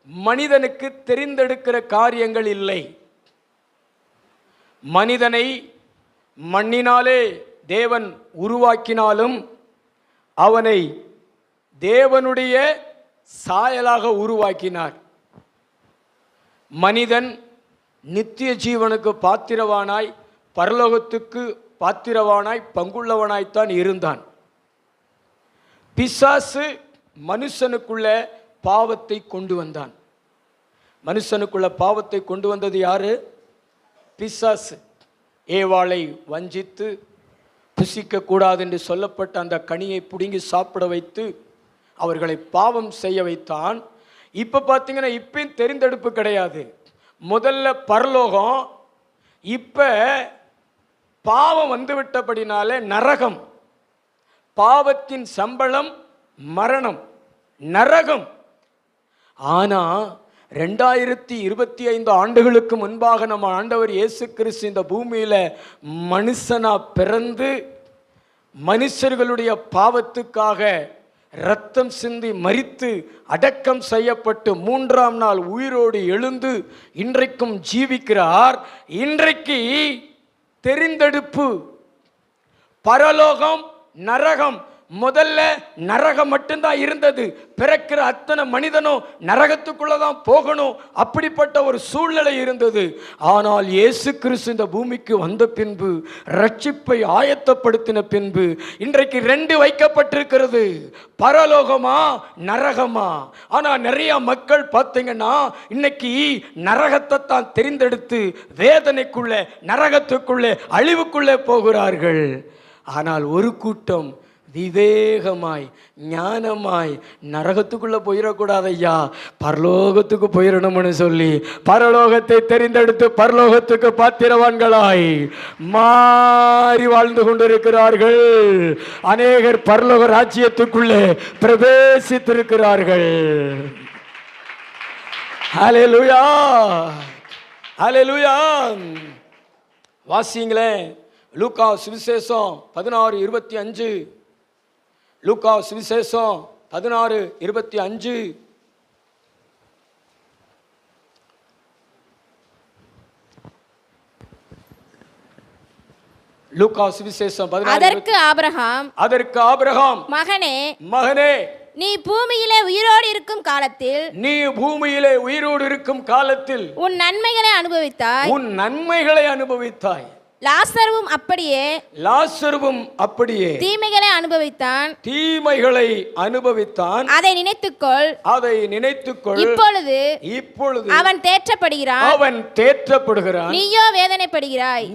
மனிதனுக்கு தெரிந்தெடுக்கிற காரியங்கள் இல்லை. மனிதனை மண்ணினாலே தேவன் உருவாக்கினாலும் அவனை தேவனுடைய சாயலாக உருவாக்கினார். மனிதன் நித்திய ஜீவனுக்கு பாத்திரவானாய், பரலோகத்துக்கு பாத்திரவானாய், பங்குள்ளவனாய்த்தான் இருந்தான். பிசாசு மனுஷனுக்குள்ள பாவத்தை கொண்டு வந்தான். மனுஷனுக்குள்ள பாவத்தை கொண்டு வந்தது யாரு? பிசாசு. ஏவாளை வஞ்சித்து புசிக்க கூடாது என்று சொல்லப்பட்ட அந்த கனியை பிடுங்கி சாப்பிட வைத்து அவர்களை பாவம் செய்ய வைத்தான். இப்போ பார்த்தீங்கன்னா இப்பயும் தெரிந்தெடுப்பு கிடையாது. முதல்ல பரலோகம், இப்போ பாவம் வந்துவிட்டபடினால நரகம். பாவத்தின் சம்பளம் மரணம், நரகம். ஆனால் 2025 ஆண்டுகளுக்கு முன்பாக நம்ம ஆண்டவர் இயேசு கிறிஸ்து இந்த பூமியில் மனுஷனா பிறந்து மனுஷர்களுடைய பாவத்துக்காக இரத்தம் சிந்தி மரித்து அடக்கம் செய்யப்பட்டு 3ஆம் நாள் உயிரோடு எழுந்து இன்றைக்கும் ஜீவிக்கிறார். இன்றைக்கு தெரிந்தெடுப்பு, பரலோகம், நரகம். முதல்ல நரகம் மட்டும்தான் இருந்தது. பிறக்கிற அத்தனை மனிதனும் நரகத்துக்குள்ளதான் போகணும், அப்படிப்பட்ட ஒரு சூழ்நிலை இருந்தது. ஆனால் இயேசு கிறிஸ்து இந்த பூமிக்கு வந்த பின்பு, ரட்சிப்பை ஆயத்தப்படுத்தின பின்பு இன்றைக்கு 2 வைக்கப்பட்டிருக்கிறது, பரலோகமா நரகமா. ஆனால் நிறைய மக்கள் பார்த்தீங்கன்னா இன்னைக்கு நரகத்தை தான் தெரிந்தெடுத்து வேதனைக்குள்ளே, நரகத்துக்குள்ளே, அழிவுக்குள்ளே போகிறார்கள். ஆனால் ஒரு கூட்டம் விவேகமாய் ஞானமாய் நரகத்துக்குள்ள போயிடக்கூடாது ஐயா, பரலோகத்துக்கு போயிடணும்னு சொல்லி பரலோகத்தை தெரிந்தெடுத்து பரலோகத்துக்கு பாத்திரவான்களாய் மாறி வாழ்ந்து கொண்டிருக்கிறார்கள். அநேகர் பரலோக ராஜ்யத்துக்குள்ளே பிரவேசித்திருக்கிறார்கள். ஹல்லேலூயா, ஹல்லேலூயா. வாசிங்களேன், லூக்கா சுவிசேஷம் 16:25. லூக்கா சுவிசேஷம் 16:25. லூக்கா சுவிசேஷம் 16. அதற்கு ஆபிரகாம், மகனே நீ பூமியிலே உயிரோடு இருக்கும் காலத்தில் உன் நன்மைகளை அனுபவித்தாய். லாசருவும் அப்படியே தீமைகளை அனுபவித்தான். அதை நினைத்துக்கொள். இப்பொழுது அவன் தேற்றப்படுகிறான். நீயோ வேதனைப்படுகிறாய்.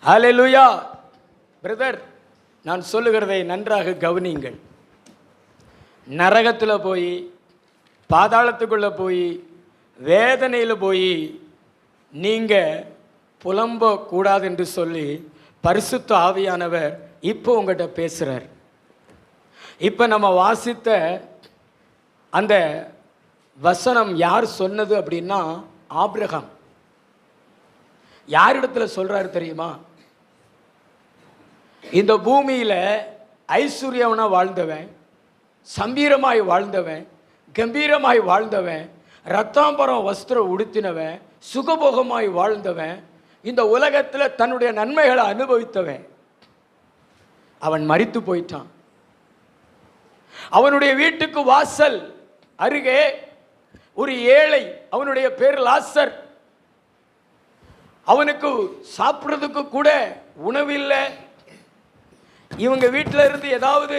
ஹல்லேலூயா. பிரதர், நான் சொல்லுகிறதை நன்றாக கவனிங்கள். நரகத்தில் போய், பாதாளத்துக்குள்ள போய், வேதனையில் போய் நீங்கள் புலம்பக்கூடாது என்று சொல்லி பரிசுத்த ஆவியானவர் இப்போ உங்கள்கிட்ட பேசுகிறார். இப்போ நம்ம வாசித்த அந்த வசனம் யார் சொன்னது அப்படின்னா ஆபிரகாம். யாரிடத்துல சொல்கிறாரு தெரியுமா? இந்த பூமியில் ஐஸ்வர்யவனாக வாழ்ந்தவன், சம்பீரமாய் வாழ்ந்தவன், கம்பீரமாய் வாழ்ந்தவன், ரத்தாம்பரம் வஸ்திரம் உடுத்தினவன், சுகபோகமாய் வாழ்ந்தவன், இந்த உலகத்தில் தன்னுடைய நன்மைகளை அனுபவித்தவன், அவன் மரித்து போயிட்டான். அவனுடைய வீட்டுக்கு வாசல் அருகே ஒரு ஏழை, அவனுடைய பேர் லாசர். அவனுக்கு சாப்பிட்றதுக்கு கூட உணவில்லை. இவங்க வீட்டில் இருந்து ஏதாவது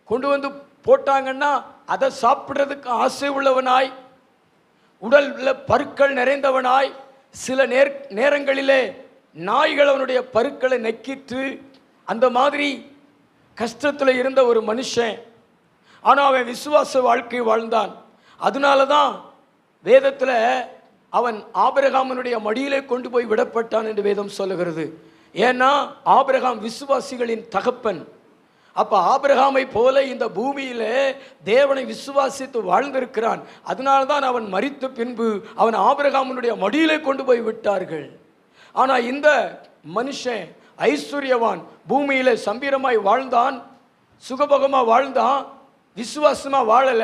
கொண்டு வந்து போட்டாங்கன்னா அதை சாப்பிட்றதுக்கு ஆசை உள்ளவனாய், உடலில் பருக்கள் நிறைந்தவனாய், சில நேரங்களிலே நாய்கள் அவனுடைய பருக்களை நக்கிட்டு அந்த மாதிரி கஷ்டத்தில் இருந்த ஒரு மனுஷன். ஆனால் அவன் விசுவாச வாழ்க்கை வாழ்ந்தான். அதனால தான் வேதத்தில் அவன் ஆபிரகாமனுடைய மடியிலே கொண்டு போய் விடப்பட்டான் என்று வேதம் சொல்லுகிறது. ஏன்னா ஆபிரகாம் விசுவாசிகளின் தகப்பன். அப்போ ஆபிரகாமை போல இந்த பூமியில் தேவனை விசுவாசித்து வாழ்ந்திருக்கிறான். அதனால்தான் அவன் மரித்த பின்பு அவன் ஆபிரகாமனுடைய மடியிலே கொண்டு போய் விட்டார்கள். ஆனால் இந்த மனுஷன் ஐஸ்வர்யவான், பூமியில் சம்பீரமாய் வாழ்ந்தான், சுகபோகமாக வாழ்ந்தான். விசுவாசமா வாழல.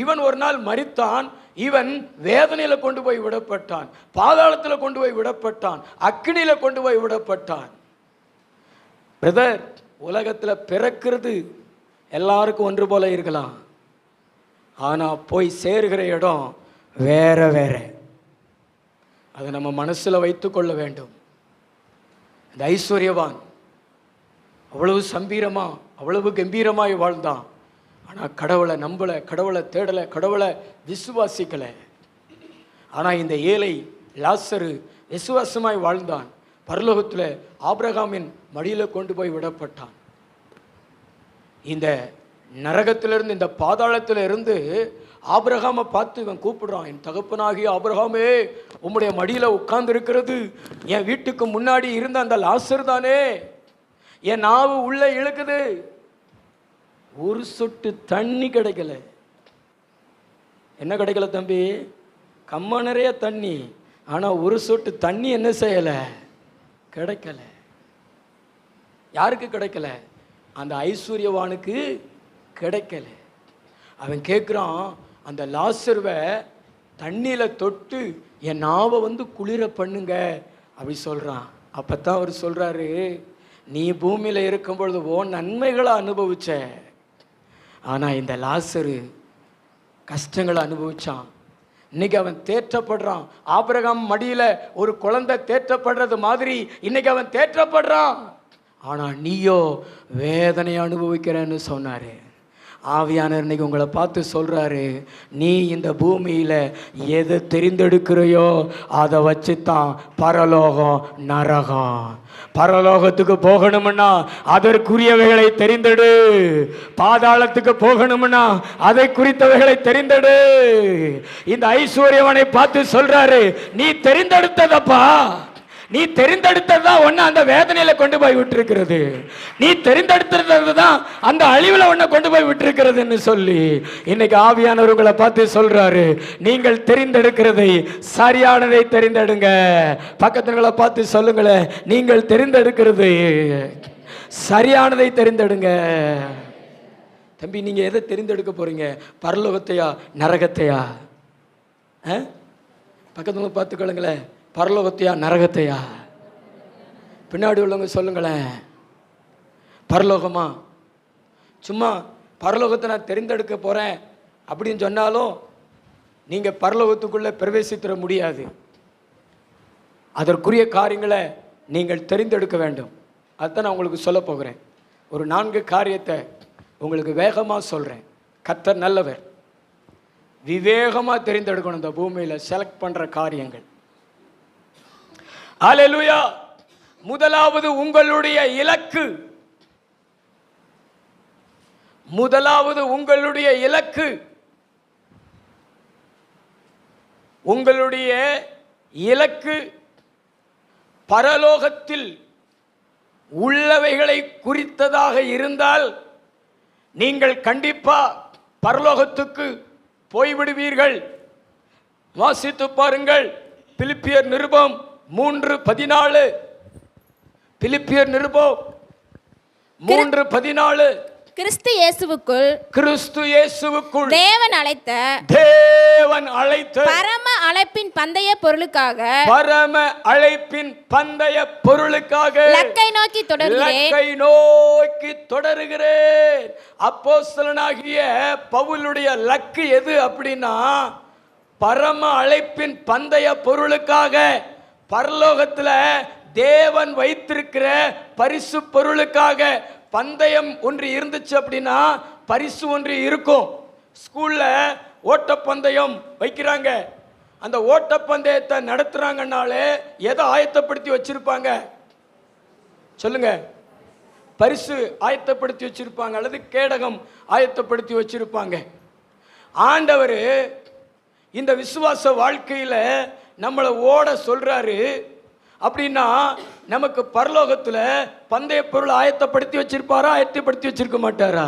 இவன் ஒரு நாள் மரித்தான். இவன் வேதனையில கொண்டு போய் விடப்பட்டான், பாதாளத்துல கொண்டு போய் விடப்பட்டான், அக்கினியில கொண்டு போய் விடப்பட்டான். பிரதர், உலகத்துல பிறக்கிறது எல்லாருக்கும் ஒன்று போல இருக்கலாம், ஆனா போய் சேருகிற இடம் வேற வேற. அதை நம்ம மனசுல வைத்துக் கொள்ள வேண்டும். இந்த ஐஸ்வர்யவான் அவ்வளவு சம்பீரமா, அவ்வளவு கம்பீரமாய் வாழ்ந்தான். ஆனால் கடவுளை நம்பலை, கடவுளை தேடலை, கடவுளை விசுவாசிக்கலை. ஆனால் இந்த ஏழை லாசரு விசுவாசமாய் வாழ்ந்தான். பரலோகத்தில் ஆபிரகாமின் மடியில் கொண்டு போய் விடப்பட்டான். இந்த நரகத்திலிருந்து, இந்த பாதாளத்தில் இருந்து ஆபிரகாமை பார்த்து இவன் கூப்பிடுறான், என் தகப்பனாகிய ஆபிரகாமே, உம்முடைய மடியில் உட்கார்ந்து இருக்கிறது என் வீட்டுக்கு முன்னாடி இருந்த அந்த லாசர் தானே. என் நாவு உள்ள இழுக்குது, ஒரு சொட்டு தண்ணி கிடைக்கல. என்ன கிடைக்கல தம்பி? கம்மா நிறைய தண்ணி, ஆனால் ஒரு சொட்டு தண்ணி என்ன செய்யலை, கிடைக்கல. யாருக்கு கிடைக்கல? அந்த ஐஸ்வர்யவானுக்கு கிடைக்கல. அவன் கேட்குறான், அந்த லாசர்வை தண்ணியில் தொட்டு என் நாவை குளிர பண்ணுங்க அப்படி சொல்கிறான். அப்போ தான் அவர் சொல்கிறாரு, நீ பூமியில் இருக்கும் பொழுது நன்மைகளை அனுபவிச்ச, ஆனால் இந்த லாசரு கஷ்டங்களை அனுபவிச்சான். இன்னைக்கு அவன் தேற்றப்படுறான். ஆபிரகாம் மடியில் ஒரு குழந்தை தேற்றப்படுறது மாதிரி இன்னைக்கு அவன் தேற்றப்படுறான். ஆனால் நீயோ வேதனை அனுபவிக்கிறேன்னு சொன்னார். ஆவியானவர் இன்னைக்கு உங்களை பார்த்து சொல்கிறாரு, நீ இந்த பூமியில் எதை தெரிந்தெடுக்கிறையோ அதை வச்சு தான் பரலோகம் நரகம். பரலோகத்துக்கு போகணும்னா அதற்குரியவைகளை தெரிந்தெடு, பாதாளத்துக்கு போகணும்னா அதை குறித்தவைகளை தெரிந்தெடு. இந்த ஐஸ்வர்யவனை பார்த்து சொல்றாரு, நீ தெரிந்தெடுத்ததப்பா, நீ தெரிந்தெடுத்ததுதான் ஒன்னு அந்த வேதனையில கொண்டு போய் விட்டுருக்கிறது, நீ தெரிந்தெடுத்தது தான் அந்த அழிவுல ஒன்ன கொண்டு போய் விட்டுருக்கிறதுன்னு சொல்லி இன்னைக்கு ஆவியானவர் உங்களை பார்த்து சொல்றாரு, நீங்கள் தெரிந்தெடுக்கிறதை சரியானதை தெரிந்தெடுங்க. பக்கத்துகளை பார்த்து சொல்லுங்களேன், நீங்கள் தெரிந்தெடுக்கிறது சரியானதை தெரிந்தெடுங்க. தம்பி, நீங்க எதை தெரிந்தெடுக்க போறீங்க? பரலோகத்தையா நரகத்தையா? பக்கத்துல பார்த்துக்கொள்ளுங்களேன், பரலோகத்தையா நரகத்தையா? பின்னாடி உள்ளவங்க சொல்லுங்களேன், பரலோகமா? சும்மா பரலோகத்தை நான் தெரிந்தெடுக்க போறேன் அப்படின்னு சொன்னாலும் நீங்க பரலோகத்துக்குள்ள பிரவேசித்திட முடியாது. அதற்குரிய காரியங்களை நீங்கள் தெரிந்தெடுக்க வேண்டும். அதுதான் நான் உங்களுக்கு சொல்ல போகிறேன். ஒரு 4 காரியத்தை உங்களுக்கு வேகமாக சொல்றேன். கர்த்தர் நல்லவர். விவேகமாக தெரிந்தெடுக்கணும். இந்த பூமியில் செலக்ட் பண்ற காரியங்கள். ஹல்லேலூயா. முதலாவது உங்களுடைய இலக்கு. முதலாவது உங்களுடைய இலக்கு. உங்களுடைய இலக்கு பரலோகத்தில் உள்ளவைகளை குறித்ததாக இருந்தால் நீங்கள் கண்டிப்பா பரலோகத்துக்கு போய்விடுவீர்கள். வாசித்து பாருங்கள், பிலிப்பியர் நிருபம் 3:14. பிலிப்பியர் நிருபம் 3:14. கிறிஸ்து இயேசுவுக்குள் தேவன் அழைத்த பரம அழைப்பின் பந்தய பொருளுக்காக லக்கை நோக்கி தொடருகிறேன். அப்போஸ்தலனாகிய பவுலுடைய லக்கு எது அப்படின்னா, பரம அழைப்பின் பந்தய பொருளுக்காக, பரலோகத்தில் தேவன் வைத்திருக்கிற பரிசு பொருளுக்காக. பந்தயம் ஒன்று இருந்துச்சு அப்படின்னா பரிசு ஒன்று இருக்கும். ஸ்கூல்ல ஓட்டப்பந்தயம் வைக்கிறாங்க. அந்த ஓட்டப்பந்தயத்தை நடத்துறாங்கன்னாலே எதை ஆயத்தப்படுத்தி வச்சிருப்பாங்க சொல்லுங்க? பரிசு ஆயத்தப்படுத்தி வச்சிருப்பாங்க, அல்லது கேடகம் ஆயத்தப்படுத்தி வச்சிருப்பாங்க. ஆண்டவர் இந்த விசுவாச வாழ்க்கையில நம்மளை ஓட சொல்றாரு. அப்படின்னா நமக்கு பரலோகத்தில் பந்தய பொருள் ஆயத்தப்படுத்தி வச்சிருப்பாரா, ஆயத்தப்படுத்தி வச்சிருக்க மாட்டாரா?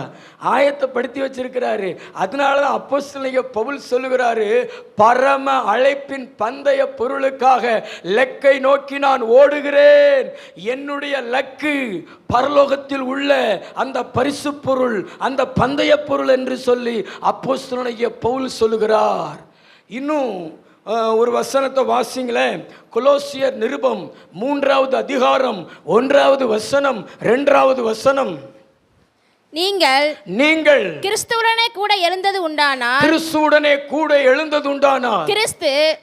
ஆயத்தப்படுத்தி வச்சிருக்கிறாரு. அதனால தான் அப்போஸ்தலனாகிய பவுல் சொல்லுகிறாரு, பரம அழைப்பின் பந்தய பொருளுக்காக லக்கை நோக்கி நான் ஓடுகிறேன். என்னுடைய லக்கு பரலோகத்தில் உள்ள அந்த பரிசு பொருள், அந்த பந்தய பொருள் என்று சொல்லி அப்போஸ்தலனாகிய பவுல் சொல்லுகிறார். இன்னும் ஒரு வசனத்தை வாசிங்களேன். கொலோசியர் நிருபம் 3வது அதிகாரம் 1வது வசனம் 2வது வசனம். நீங்கள் கிறிஸ்துவுடனே கூட எழுந்தது உண்டானால், கிறிஸ்துவுடனே கூட எழுந்தது உண்டானால்,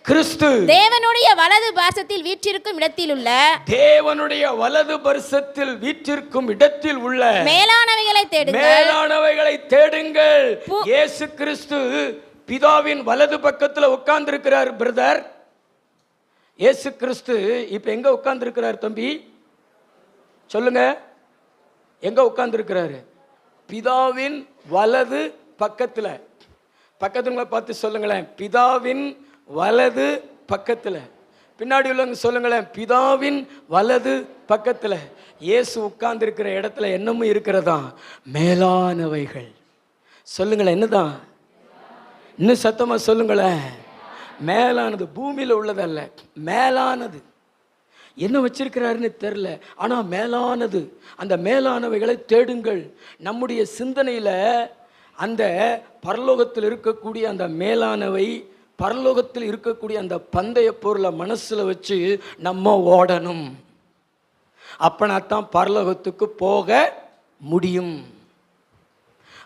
கிறிஸ்து தேவனுடைய வலது பாரசத்தில் வீற்றிருக்கும் இடத்தில் உள்ள, தேவனுடைய வலது பரிசத்தில் வீற்றிருக்கும் இடத்தில் உள்ள மேலானவைகளை தேடுங்கள், மேலானவைகளை தேடுங்கள். இயேசு கிறிஸ்து பிதாவின் வலது பக்கத்தில் உட்கார்ந்து இருக்கிறார். பிரதர், இயேசு கிறிஸ்து இப்ப எங்க உட்கார்ந்து இருக்கிறார்? தம்பி சொல்லுங்க, எங்க உட்கார்ந்து இருக்கிறாரு? பிதாவின் வலது பக்கத்துல. பக்கத்துல பார்த்து சொல்லுங்களேன், பிதாவின் வலது பக்கத்துல. பின்னாடி உள்ளவங்க சொல்லுங்களேன், பிதாவின் வலது பக்கத்துல. இயேசு உட்கார்ந்து இருக்கிற இடத்துல என்னமும் இருக்கிறதா? மேலானவைகள். சொல்லுங்களேன், என்னதான்? இன்னும் சத்தமா சொல்லுங்களேன். மேலானது, பூமியில் உள்ளதல்ல, மேலானது. என்ன வச்சிருக்கிறாருன்னு தெரியல, ஆனா மேலானது. அந்த மேலானவைகளை தேடுங்கள். நம்முடைய சிந்தனையில அந்த பரலோகத்தில் இருக்கக்கூடிய அந்த மேலானவை, பரலோகத்தில் இருக்கக்கூடிய அந்த பந்தய பொருளை மனசுல வச்சு நம்ம ஓடணும். அப்பனாத்தான் பரலோகத்துக்கு போக முடியும்.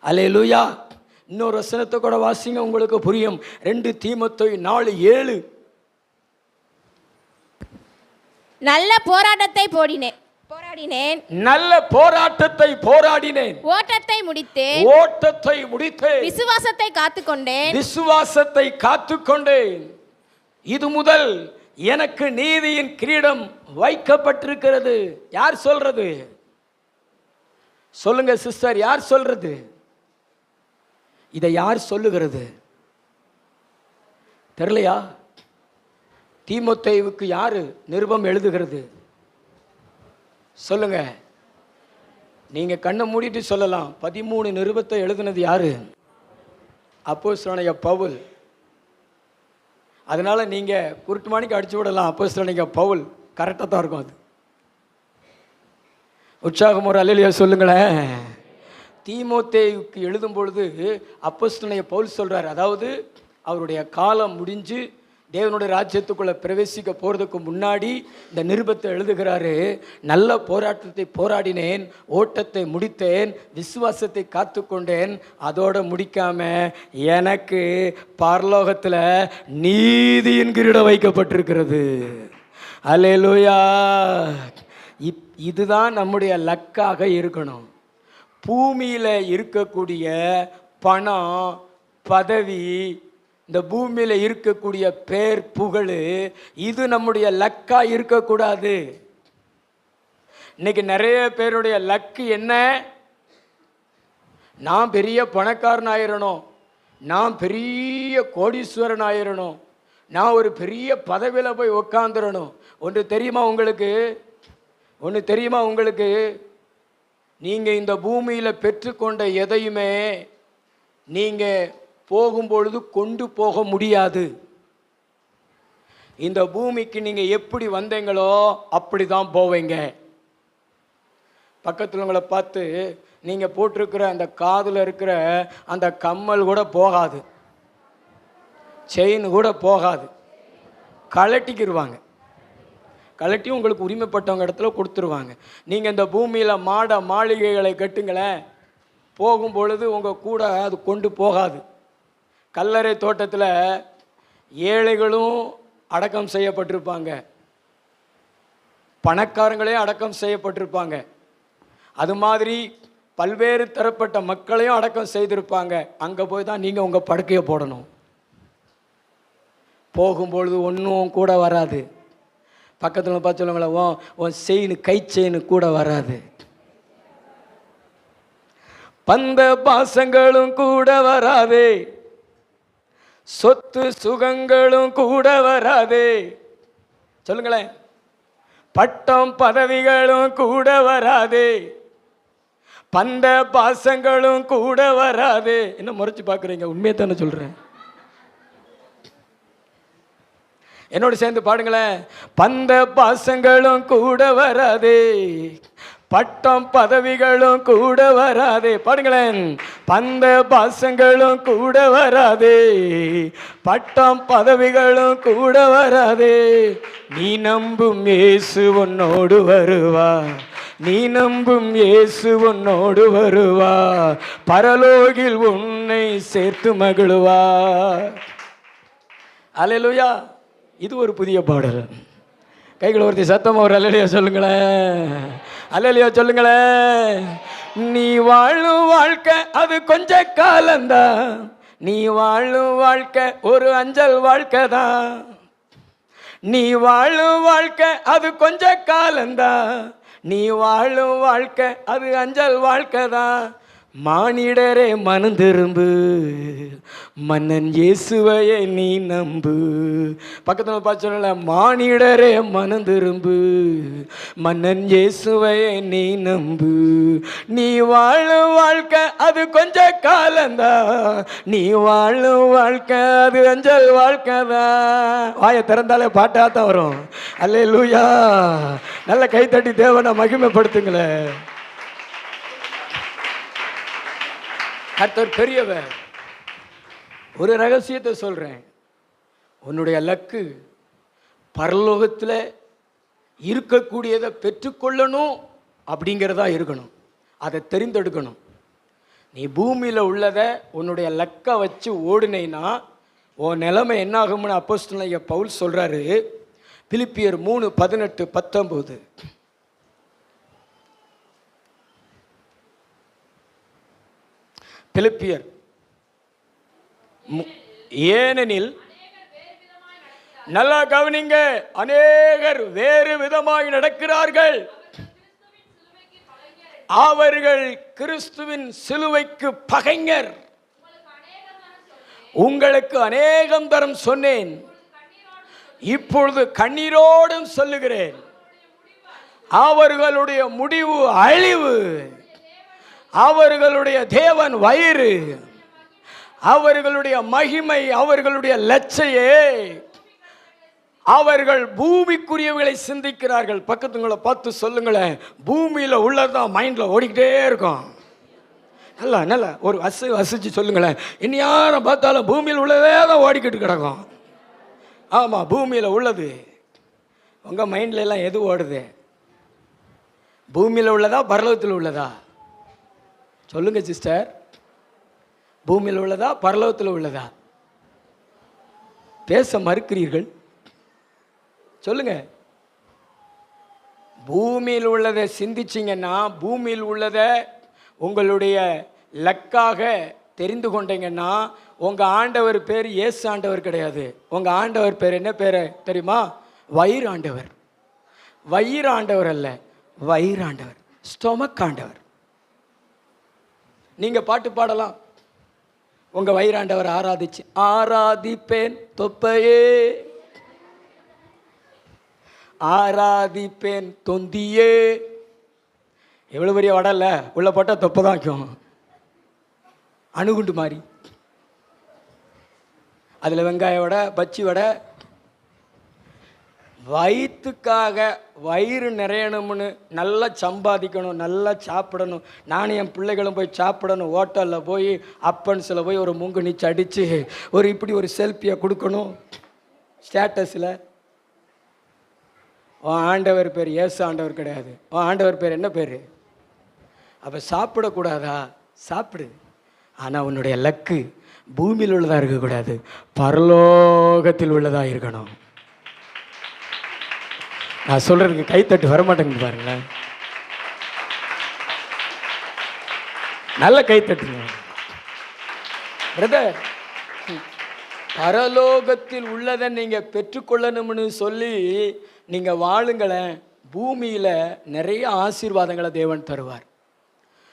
அல்லேலூயா. இன்னொரு வசனத்தை கூட வாசிங்க, உங்களுக்கு புரியும். 2 தீமோத்தேயு 4:7. நல்ல போராட்டத்தை போராடினேன், நல்ல போராட்டத்தை போராடினேன், ஓட்டத்தை முடித்தேன், விசுவாசத்தை காத்துக்கொண்டேன். இது முதல் எனக்கு நீதியின் கிரீடம் வைக்கப்பட்டிருக்கிறது. யார் சொல்றது? சொல்லுங்க சிஸ்டர், யார் சொல்றது? இதை யார் சொல்லுகிறது? தெரியலையா? தீமோத்தேயுவுக்கு யாரு நிருபம் எழுதுகிறது? சொல்லுங்க. நீங்க கண்ணை மூடிட்டு சொல்லலாம். 13 நிருபத்தை எழுதுனது யாரு? அப்போஸ்தலனாகிய பவுல். அதனால நீங்க குருட்டு மணிக்கு அடிச்சு விடலாம், அப்போஸ்தலனாகிய பவுல் கரெக்டாக தான் இருக்கும். அது உற்சாகம் ஒரு அல்லேலூயா சொல்லுங்களேன். தீமோத்தேயுக்கு எழுதும் பொழுது அப்போஸ்தலனாகிய பவுல் சொல்றார், அதாவது அவருடைய காலம் முடிஞ்சு தேவனுடைய ராஜ்யத்துக்குள்ள பிரவேசிக்க போறதுக்கு முன்னாடி இந்த நிருபத்தை எழுதுகிறாரு. நல்ல போராட்டத்தை போராடினேன், ஓட்டத்தை முடித்தேன், விசுவாசத்தை காத்துக்கொண்டேன். அதோட முடிக்காம எனக்கு பரலோகத்தில் நீதியின் கிரீடம் வைக்கப்பட்டிருக்கிறது. அல்லேலூயா. இதுதான் நம்முடைய லக்காக இருக்கணும். பூமியில் இருக்கக்கூடிய பணம், பதவி, இந்த பூமியில் இருக்கக்கூடிய பேர், புகழ், இது நம்முடைய லக்கா இருக்கக்கூடாது. இன்னைக்கு நிறைய பேருடைய லக்கு என்ன? நான் பெரிய பணக்காரன் ஆயிரணும், நான் பெரிய கோடீஸ்வரன் ஆயிரணும், நான் ஒரு பெரிய பதவியில் போய் உக்காந்துடணும். ஒன்று தெரியுமா உங்களுக்கு? நீங்கள் இந்த பூமியில் பெற்றுக்கொண்ட எதையுமே நீங்கள் போகும்பொழுது கொண்டு போக முடியாது. இந்த பூமிக்கு நீங்கள் எப்படி வந்தீங்களோ அப்படி தான் போவீங்க. பக்கத்தில் உங்களை பார்த்து, நீங்கள் போட்டிருக்கிற அந்த காதில் இருக்கிற அந்த கம்மல் கூட போகாது, செயின் கூட போகாது, கழட்டிக்கிடுவாங்க. கழட்டி உங்களுக்கு உரிமைப்பட்டவங்க இடத்துல கொடுத்துருவாங்க. நீங்கள் இந்த பூமியில் மாளிகைகளை கட்டுங்களேன், போகும்பொழுது உங்கள் கூட அது கொண்டு போகாது. கல்லறை தோட்டத்தில் ஏழைகளும் அடக்கம் செய்யப்பட்டிருப்பாங்க, பணக்காரங்களையும் அடக்கம் செய்யப்பட்டிருப்பாங்க. அது மாதிரி பல்வேறு தரப்பட்ட மக்களையும் அடக்கம் செய்திருப்பாங்க. அங்கே போய் தான் நீங்கள் உங்கள் படுக்கையை போடணும். போகும்பொழுது ஒன்றும் கூட வராது. பக்கத்தில் பார்த்து சொல்லுங்களேன், உன் செயின், கை செயின் கூட வராது, பந்த பாசங்களும் கூட வராதே, சொத்து சுகங்களும் கூட வராதே. சொல்லுங்களேன், பட்டம் பதவிகளும் கூட வராது, பந்த பாசங்களும் கூட வராது. என்ன முறைச்சு பார்க்குறீங்க? உண்மையை தானே சொல்கிறேன். என்னோட சேர்ந்து பாடுங்களேன். பந்த பாசங்களும் கூட வராது, பட்டம் பதவிகளும் கூட வராது. பாடுங்களேன். பந்த பாசங்களும் கூட வராது, பட்டம் பதவிகளும் கூட வராது. நீ நம்பும் இயேசு உன்னோடு வருவா, நீ நம்பும் இயேசு உன்னோடு வருவா, பரலோகில் உன்னை சேர்த்து மகிழுவா. அல்லேலூயா. இது ஒரு புதிய பாடல். கைகளை ஒருத்தி சத்தம் ஒரு அல்லேலூயா சொல்லுங்களேன், அல்லேலூயா சொல்லுங்களேன். நீ வாழும் வாழ்க்கை அது கொஞ்ச காலந்தான், நீ வாழும் வாழ்க்கை ஒரு அஞ்சல் வாழ்க்கை தான். நீ வாழும் வாழ்க்கை அது கொஞ்ச காலந்தான், நீ வாழும் வாழ்க்கை அது அஞ்சல் வாழ்க்கை தான். மானிடரே மனம் திரும்பு, மன்னன் இயேசுவையே நீ நம்பு. பக்கத்தில் பார்த்து சொல்லல, மானிடரே மனம் திரும்பு, மன்னன் இயேசுவையே நீ நம்பு. நீ வாழும் வாழ்க்கை அது கொஞ்ச காலந்தான், நீ வாழும் வாழ்க்கை அது அஞ்சல் வாழ்க்கை தான். வாயை திறந்தாலே பாட்டாக தான் வரும். அல்லேலூயா. நல்ல கைத்தட்டி தேவனை மகிமைப்படுத்துங்களேன். கர்த்தர் பெரியவர். ஒரு ரகசியத்தை சொல்கிறேன். உன்னுடைய லக்கு பரலோகத்தில் இருக்கக்கூடியதை பெற்றுக்கொள்ளணும் அப்படிங்கிறதா இருக்கணும். அதை தெரிந்தெடுக்கணும். நீ பூமியில் உள்ளதை உன்னுடைய லக்கை வச்சு ஓடுனேன்னா உன் நிலைமை என்ன ஆகும்னு அப்போஸ்தலனாகிய பவுல் சொல்கிறாரு. பிலிப்பியர் 3:18-19. பிலிப்பியர். ஏனெனில் நல்லா கவனிங்க, அநேகர் வேறு விதமாய் நடக்கிறார்கள், அவர்கள் கிறிஸ்துவின் சிலுவைக்கு பகைஞர். உங்களுக்கு அநேகம் தரம் சொன்னேன், இப்பொழுது கண்ணீரோடும் சொல்லுகிறேன், அவர்களுடைய முடிவு அழிவு, அவர்களுடைய தேவன் வயிறு, அவர்களுடைய மகிமை, அவர்களுடைய லட்சையே. அவர்கள் பூமிக்குரியவர்களை சிந்திக்கிறார்கள். பக்கத்துங்களை பார்த்து சொல்லுங்களேன், பூமியில் உள்ளதான் மைண்டில் ஓடிக்கிட்டே இருக்கும். நல்லா நல்லா ஒரு வசிச்சு சொல்லுங்களேன். இனி யாரை பார்த்தாலும் பூமியில் உள்ளதே தான் ஓடிக்கிட்டு கிடக்கும். ஆமாம், பூமியில் உள்ளது. உங்கள் மைண்டில் எல்லாம் எது ஓடுது? பூமியில் உள்ளதா பரலோகத்தில் உள்ளதா? சொல்லுங்க சிஸ்டர். பூமியில் உள்ளதா பரலோகத்தில் உள்ளதா? பேச மறுக்கிறீர்கள். சொல்லுங்க. பூமியில் உள்ளதை சிந்திச்சிங்கன்னா, பூமியில் உள்ளதை உங்களுடைய லக்காக தெரிந்து கொண்டீங்கன்னா, உங்கள் ஆண்டவர் பேர் இயேசு ஆண்டவர் கிடையாது. உங்கள் ஆண்டவர் பேர் என்ன பேர் தெரியுமா? வயிறு ஆண்டவர். வயிறு ஆண்டவர் அல்ல, வயிறு ஆண்டவர், ஸ்டொமக் ஆண்டவர். நீங்கள் பாட்டு பாடலாம், உங்கள் வயிறாண்டவர் ஆராதிச்சு, ஆராதிப்பேன் தொப்பையே, ஆராதிப்பேன் தொந்தியே. எவ்வளோ பெரிய வடை இல்லை, உள்ள போட்டால் தொப்பை தான் வைக்கும், அணுகுண்டு மாதிரி. அதில் வெங்காய வடை, பச்சி வடை. வயிற்றுக்காக, வயிறு நிறையணும்னு நல்லா சம்பாதிக்கணும், நல்லா சாப்பிடணும். நானும் என் பிள்ளைகளும் போய் சாப்பிடணும். ஹோட்டலில் போய் அப்பன்ஸில் போய் ஒரு முங்கு நீச்சு அடித்து ஒரு இப்படி ஒரு செல்ஃபியை கொடுக்கணும் ஸ்டேட்டஸில். உன் ஆண்டவர் பேர் இயேசு ஆண்டவர் கிடையாது. உன் ஆண்டவர் பேர் என்ன பேர்? அப்போ சாப்பிடக்கூடாதா? சாப்பிடு. ஆனால் உன்னுடைய லக்கு பூமியில் உள்ளதாக இருக்கக்கூடாது, பரலோகத்தில் உள்ளதாக இருக்கணும். நான் சொல்கிறதுக்கு கைத்தட்டு வரமாட்டேங்குது பாருங்களேன். நல்ல கைத்தட்டுங்க பிரதர். பரலோகத்தில் உள்ளதை நீங்கள் பெற்றுக்கொள்ளணும்னு சொல்லி நீங்கள் வாழுங்களேன். பூமியில் நிறைய ஆசீர்வாதங்களை தேவன் தருவார்.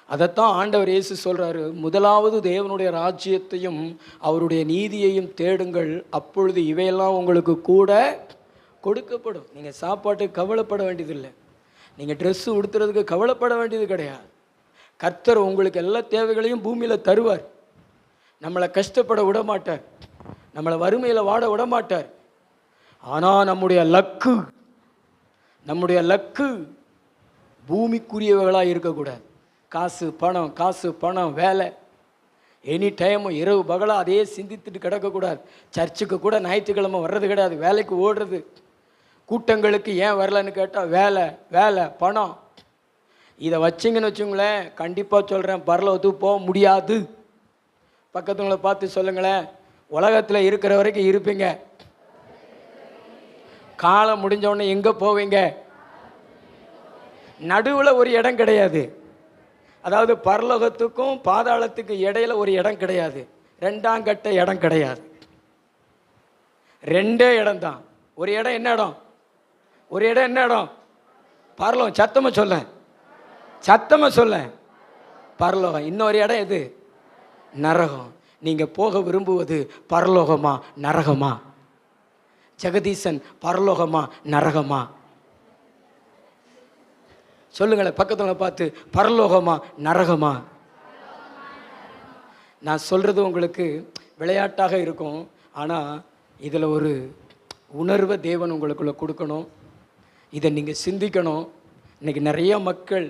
அதைத்தான் ஆண்டவர் இயேசு சொல்கிறாரு, முதலாவது தேவனுடைய ராஜ்யத்தையும் அவருடைய நீதியையும் தேடுங்கள், அப்பொழுது இவையெல்லாம் உங்களுக்கு கூட கொடுக்கப்படும். நீங்கள் சாப்பாட்டுக்கு கவலைப்பட வேண்டியதில்லை, நீங்கள் ட்ரெஸ்ஸு உடுத்துறதுக்கு கவலைப்பட வேண்டியது கிடையாது. கர்த்தர் உங்களுக்கு எல்லா தேவைகளையும் பூமியில் தருவார். நம்மளை கஷ்டப்பட விட மாட்டார், நம்மளை வறுமையில் வாட விட மாட்டார். ஆனால் நம்முடைய லக்கு பூமிக்குரியவர்களாக இருக்கக்கூடாது. காசு பணம் வேலை, எனி டைமும் இரவு பகலாக அதே சிந்தித்துட்டு கிடக்கக்கூடாது. சர்ச்சுக்கு கூட ஞாயிற்றுக்கிழமை வர்றது கிடையாது, வேலைக்கு ஓடுறது. கூட்டங்களுக்கு ஏன் வரலன்னு கேட்டால் வேலை பணம். இதை வச்சிங்கன்னு வச்சுங்களேன், கண்டிப்பாக சொல்கிறேன், பரலோகத்துக்கு போக முடியாது. பக்கத்துங்களை பார்த்து சொல்லுங்களேன், உலகத்தில் இருக்கிற வரைக்கும் இருப்பீங்க, காலம் முடிஞ்சவொடனே எங்கே போவீங்க? நடுவில் ஒரு இடம் கிடையாது. அதாவது பரலோகத்துக்கும் பாதாளத்துக்கும் இடையில ஒரு இடம் கிடையாது, ரெண்டாம் கட்ட இடம் கிடையாது. ரெண்டே இடம் தான். ஒரு இடம் என்ன இடம்? ஒரு இடம் என்ன இடம்? பரலோகம். சத்தமாக சொல்ல பரலோகம். இன்னொரு இடம் எது? நரகம். நீங்கள் போக விரும்புவது பரலோகமா நரகமா? ஜெகதீசன், பரலோகமா நரகமா? சொல்லுங்களேன் பக்கத்தில் பார்த்து, பரலோகமா நரகமா? நான் சொல்கிறது உங்களுக்கு விளையாட்டாக இருக்கும், ஆனால் இதில் ஒரு உணர்வை தேவன் உங்களுக்குள்ள கொடுக்கணும். இதை நீங்கள் சிந்திக்கணும். இன்றைக்கி நிறைய மக்கள்,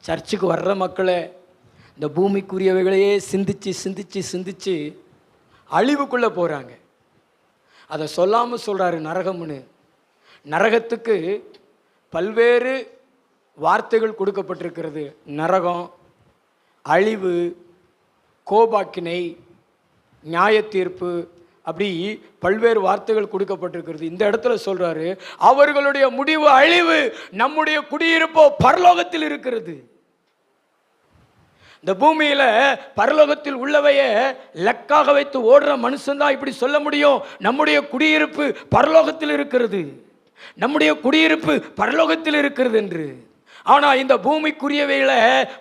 சர்ச்சுக்கு வர்ற மக்களை இந்த பூமிக்குரியவைகளையே சிந்திச்சு அழிவுக்குள்ளே போகிறாங்க. அதை சொல்லாமல் சொல்கிறாரு நரகம்னு. நரகத்துக்கு பல்வேறு வார்த்தைகள் கொடுக்கப்பட்டிருக்கிறது. நரகம், அழிவு, கோபாக்கினை, நியாய தீர்ப்பு, அப்படி பல்வேறு வார்த்தைகள் கொடுக்கப்பட்டிருக்கிறது. இந்த இடத்துல சொல்றாரு, அவர்களுடைய முடிவு அழிவு, நம்முடைய குடியிருப்போ பரலோகத்தில் இருக்கிறது. இந்த பூமியில பரலோகத்தில் உள்ளவைய லக்காக வைத்து ஓடுற மனுஷன்தான் இப்படி சொல்ல முடியும், நம்முடைய குடியிருப்பு பரலோகத்தில் இருக்கிறது, நம்முடைய குடியிருப்பு பரலோகத்தில் இருக்கிறது என்று. ஆனால் இந்த பூமிக்குரியவைகளை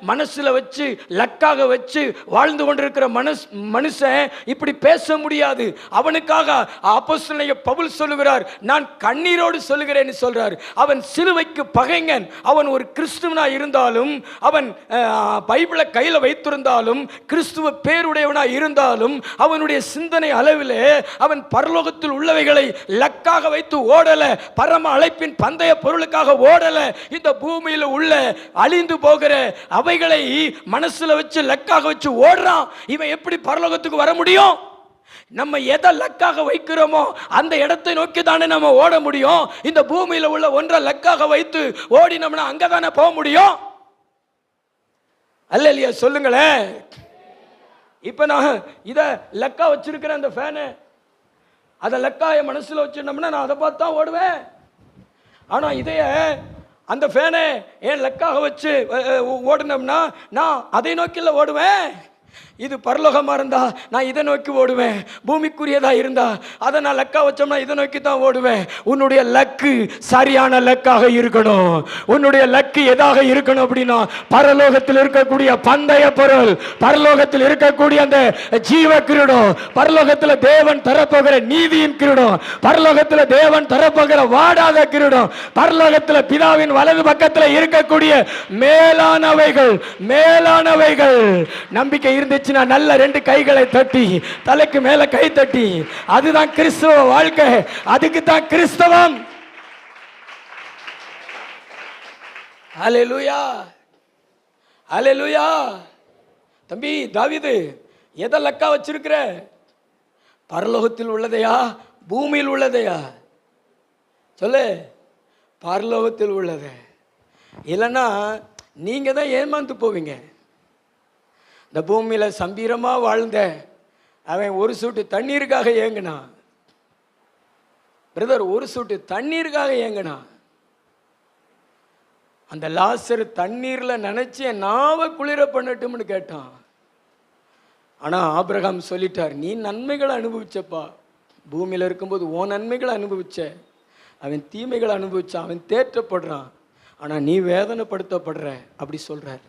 மனசில் வச்சு லக்காக வச்சு வாழ்ந்து கொண்டிருக்கிற மனுஷன் இப்படி பேச முடியாது. அவனுக்காக அப்போஸ்தலனாகிய பவுல் சொல்லுகிறார், நான் கண்ணீரோடு சொல்லுகிறேன்னு சொல்றார். அவன் சிலுவைக்கு பகைஞன். அவன் ஒரு கிறிஸ்துவனாக இருந்தாலும், அவன் பைபிளை கையில் வைத்திருந்தாலும், கிறிஸ்துவ பேருடையவனாக இருந்தாலும், அவனுடைய சிந்தனை அளவிலே அவன் பரலோகத்தில் உள்ளவைகளை லக்காக வைத்து ஓடல, பரம அழைப்பின் பந்தய பொருளுக்காக ஓடல. இந்த பூமியில் உள்ள அழிந்து போகிற அவைகளை மனசுல வச்சு லக்காக வச்சு ஓடுறான். இவன் எப்படி பரலோகத்துக்கு வர முடியும்? நம்ம எதை லக்காக வைக்கிறோமோ அந்த இடத்தை நோக்கி தானே நம்ம ஓட முடியும். இந்த பூமியில உள்ள ஒன்றை லக்காக வைத்து ஓடினோம்னா அங்க தானே போக முடியும். அல்லேலூயா சொல்லுங்களேன். இப்ப நான் இத லக்கா வச்சிருக்கிறேன், அந்த ஃபேனு, அதை லக்கா என் மனசுல வச்சிருந்தோம்னா நான் அதை பார்த்து தான் ஓடுவேன். ஆனா இதைய அந்த ஃபேனை ஏன் லக்காக வச்சு ஓடினோம்னா நான் அதை நோக்கில ஓடுவேன். இது பரலோகமாக இருந்தா நான் இதை நோக்கி ஓடுவேன், பூமிக்குரியதா இருந்தா அதை நான் லக்கா வச்சோம்னா இதை நோக்கி தான் ஓடுவேன். உன்னுடைய லக்கு சரியான லக்காக இருக்கணும். உன்னுடைய லக்கு எதாக இருக்கணும் அப்படின்னா, பரலோகத்தில் இருக்கக்கூடிய பந்தய பொருள், பரலோகத்தில் இருக்கக்கூடிய அந்த ஜீவ கிரீடம், பரலோகத்தில் தேவன் தரப்போகிற நீதியின் கிரீடம், பரலோகத்தில் தேவன் தரப்போகிற வாடாத கிரீடம், பரலோகத்தில் பிதாவின் வலது பக்கத்தில் இருக்கக்கூடிய மேலானவைகள். நம்பிக்கை இருந்துச்சு நல்ல ரெண்டு கைகளை தட்டி, தலைக்கு மேல கை தட்டி, அதுதான் கிறிஸ்தவ வாழ்க்கை, அதுக்கு தான் கிறிஸ்தவம். ஹல்லேலூயா, ஹல்லேலூயா. தம்பி தாவீது, எதை லக்கா வச்சிருக்கிற? பரலோகத்தில் உள்ளதையா பூமியில் உள்ளதையா? சொல்லு. பரலோகத்தில் உள்ளதை. இல்லைன்னா நீங்க தான் ஏமாந்து போவீங்க. இந்த பூமியில் சம்பீரமாக வாழ்ந்த அவன் ஒரு சொட்டு தண்ணீருக்காக ஏங்கினான். பிரதர், ஒரு சொட்டு தண்ணீருக்காக ஏங்கினான். அந்த லாசர் தண்ணீரில் நினைச்சு என் நாவை குளிர பண்ணட்டும்னு கேட்டான். ஆனால் ஆபிரகாம் சொல்லிட்டார், நீ நன்மைகளை அனுபவிச்சப்பா, பூமியில் இருக்கும்போது உன் நன்மைகளை அனுபவிச்ச, அவன் தீமைகளை அனுபவிச்சான், அவன் தேற்றப்படுறான், ஆனால் நீ வேதனைப்படுத்தப்படுற அப்படி சொல்கிறார்.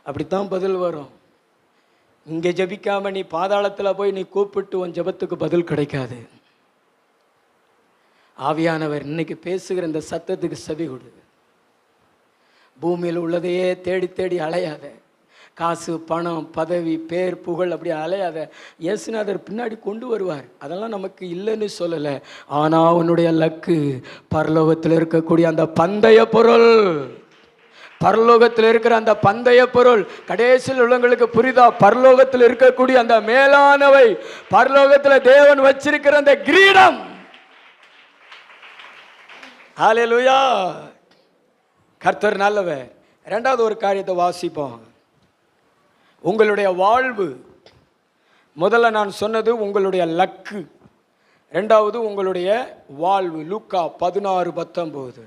அப்படித்தான் பதில் வரும். இங்கே ஜபிக்காம நீ பாதாளத்தில் போய் நீ கூப்பிட்டு உன் ஜபத்துக்கு பதில் கிடைக்காது. ஆவியானவர் இன்னைக்கு பேசுகிற இந்த சத்தத்துக்கு செவி கொடு. பூமியில் உள்ளதையே தேடி தேடி அலையாத. காசு, பணம், பதவி, பேர், புகழ் அப்படி அலையாத. இயேசுநாதர் பின்னாடி கொண்டு வருவார், அதெல்லாம் நமக்கு இல்லைன்னு சொல்லலை. ஆனால் உன்னுடைய லக்கு பரலோகத்தில் இருக்கக்கூடிய அந்த பந்தய பொருள், பரலோகத்தில் இருக்கிற அந்த பந்தய பொருள். கடைசியில் உள்ளவங்களுக்கு புரிதா? பரலோகத்தில் இருக்கக்கூடிய அந்த மேலானவை, பரலோகத்தில் தேவன் வச்சிருக்கிற அந்த கிரீடம். ஹல்லேலூயா. கர்த்தர் நல்லவர். இரண்டாவது ஒரு காரியத்தை வாசிப்போம். உங்களுடைய வாழ்வு, முதல்ல நான் சொன்னது உங்களுடைய லக்கு, இரண்டாவது உங்களுடைய வாழ்வு. லூக்கா 16:19.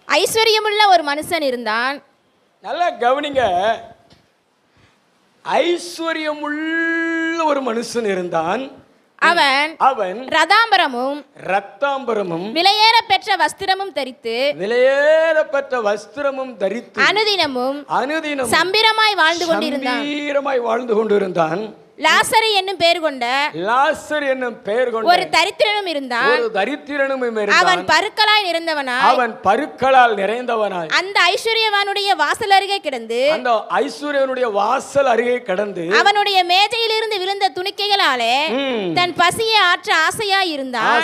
ஐஸ்வர்யமுள்ள ஒரு மனுஷன் இருந்தான். நல்லா கவனிங்க. ஐஸ்வர்யமுள்ள ஒரு மனுஷன் இருந்தான். அவன் ரதாம்பரமும் விலையேற பெற்ற வஸ்திரமும் தரித்து அனுதினமும் சம்பிரமாய் வாழ்ந்து கொண்டிருந்தான். லாசரு என்னும் பெயர் கொண்ட ஒரு தரித்திரனும் இருந்தான். அவன் பருக்களால் நிறைந்தவனாய் அந்த ஐஸ்வர்யவானுடைய வாசல் அருகே கிடந்து அவனுடைய மேஜையிலிருந்து விழுந்த துணிக்கைகளாலே தன் பசியை ஆற்ற ஆசையாய் இருந்தான்.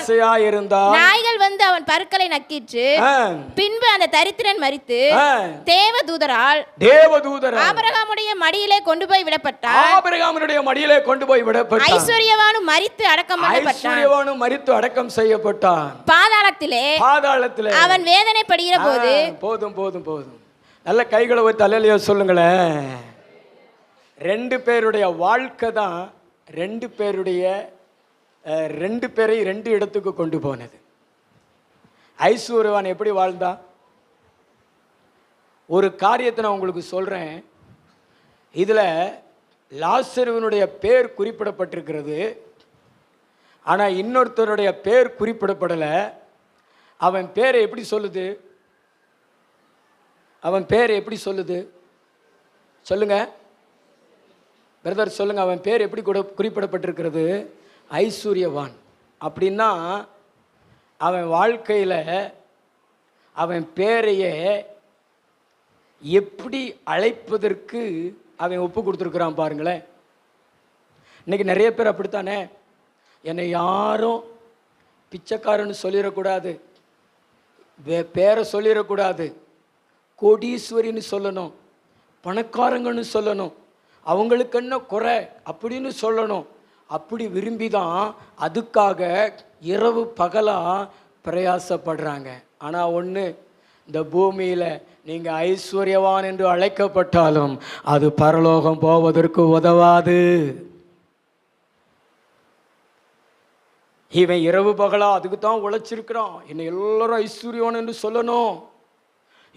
நாய்கள் வந்து அவன் பருக்களை நக்கிற்று. பின்பு அந்த தரித்திரன் மரித்து தேவதூதரால் ஆபிரகாமுடைய மடியிலே கொண்டு போய் விடப்பட்டான். ஐஸ்வர்யவானும் மரித்து அடக்கம் செய்யப்பட்டான். பாதாளத்திலே அவன் வேதனைப்படுகிற போது போதும் நல்ல கைகளை வைத்து அல்லேலூயா சொல்லுங்களேன். ரெண்டு பேருடைய வாழ்க்கை தான் ரெண்டு பேரை ரெண்டு இடத்துக்கு கொண்டு போனது. ஐஸ்வர்யவான் எப்படி வாழ்ந்தான்? ஒரு காரியத்தை நான் உங்களுக்கு சொல்றேன். இதுல லாசருவினுடைய பேர் குறிப்பிடப்பட்டிருக்கிறது, ஆனால் இன்னொருத்தருடைய பேர் குறிப்பிடப்படலை. அவன் பேரை எப்படி சொல்லுது? சொல்லுங்க பிரதர், சொல்லுங்க. அவன் பேர் எப்படி குறிப்பிடப்பட்டிருக்கிறது? ஐஸ்வர்யவான். அப்படின்னா அவன் வாழ்க்கையில் அவன் பேரையே எப்படி அழைப்பதற்கு அவன் ஒப்பு கொடுத்துருக்குறான் பாருங்களேன். இன்னைக்கு நிறைய பேர் அப்படித்தானே. என்னை யாரும் பிச்சைக்காரன்னு சொல்லிடக்கூடாது, பேரை சொல்லிடக்கூடாது, கோடீஸ்வரின்னு சொல்லணும், பணக்காரங்கன்னு சொல்லணும், அவங்களுக்கு என்ன குறை அப்படின்னு சொல்லணும். அப்படி விரும்பி தான் அதுக்காக இரவு பகலாக பிரயாசப்படுறாங்க. ஆனால் ஒன்று, இந்த பூமியில் நீங்கள் ஐஸ்வர்யவான் என்று அழைக்கப்பட்டாலும் அது பரலோகம் போவதற்கு உதவாது. இவன் இரவு பகலா அதுக்கு தான் உழைச்சிருக்கிறான். என்னை எல்லாரும் ஐஸ்வர்யவான் என்று சொல்லணும்,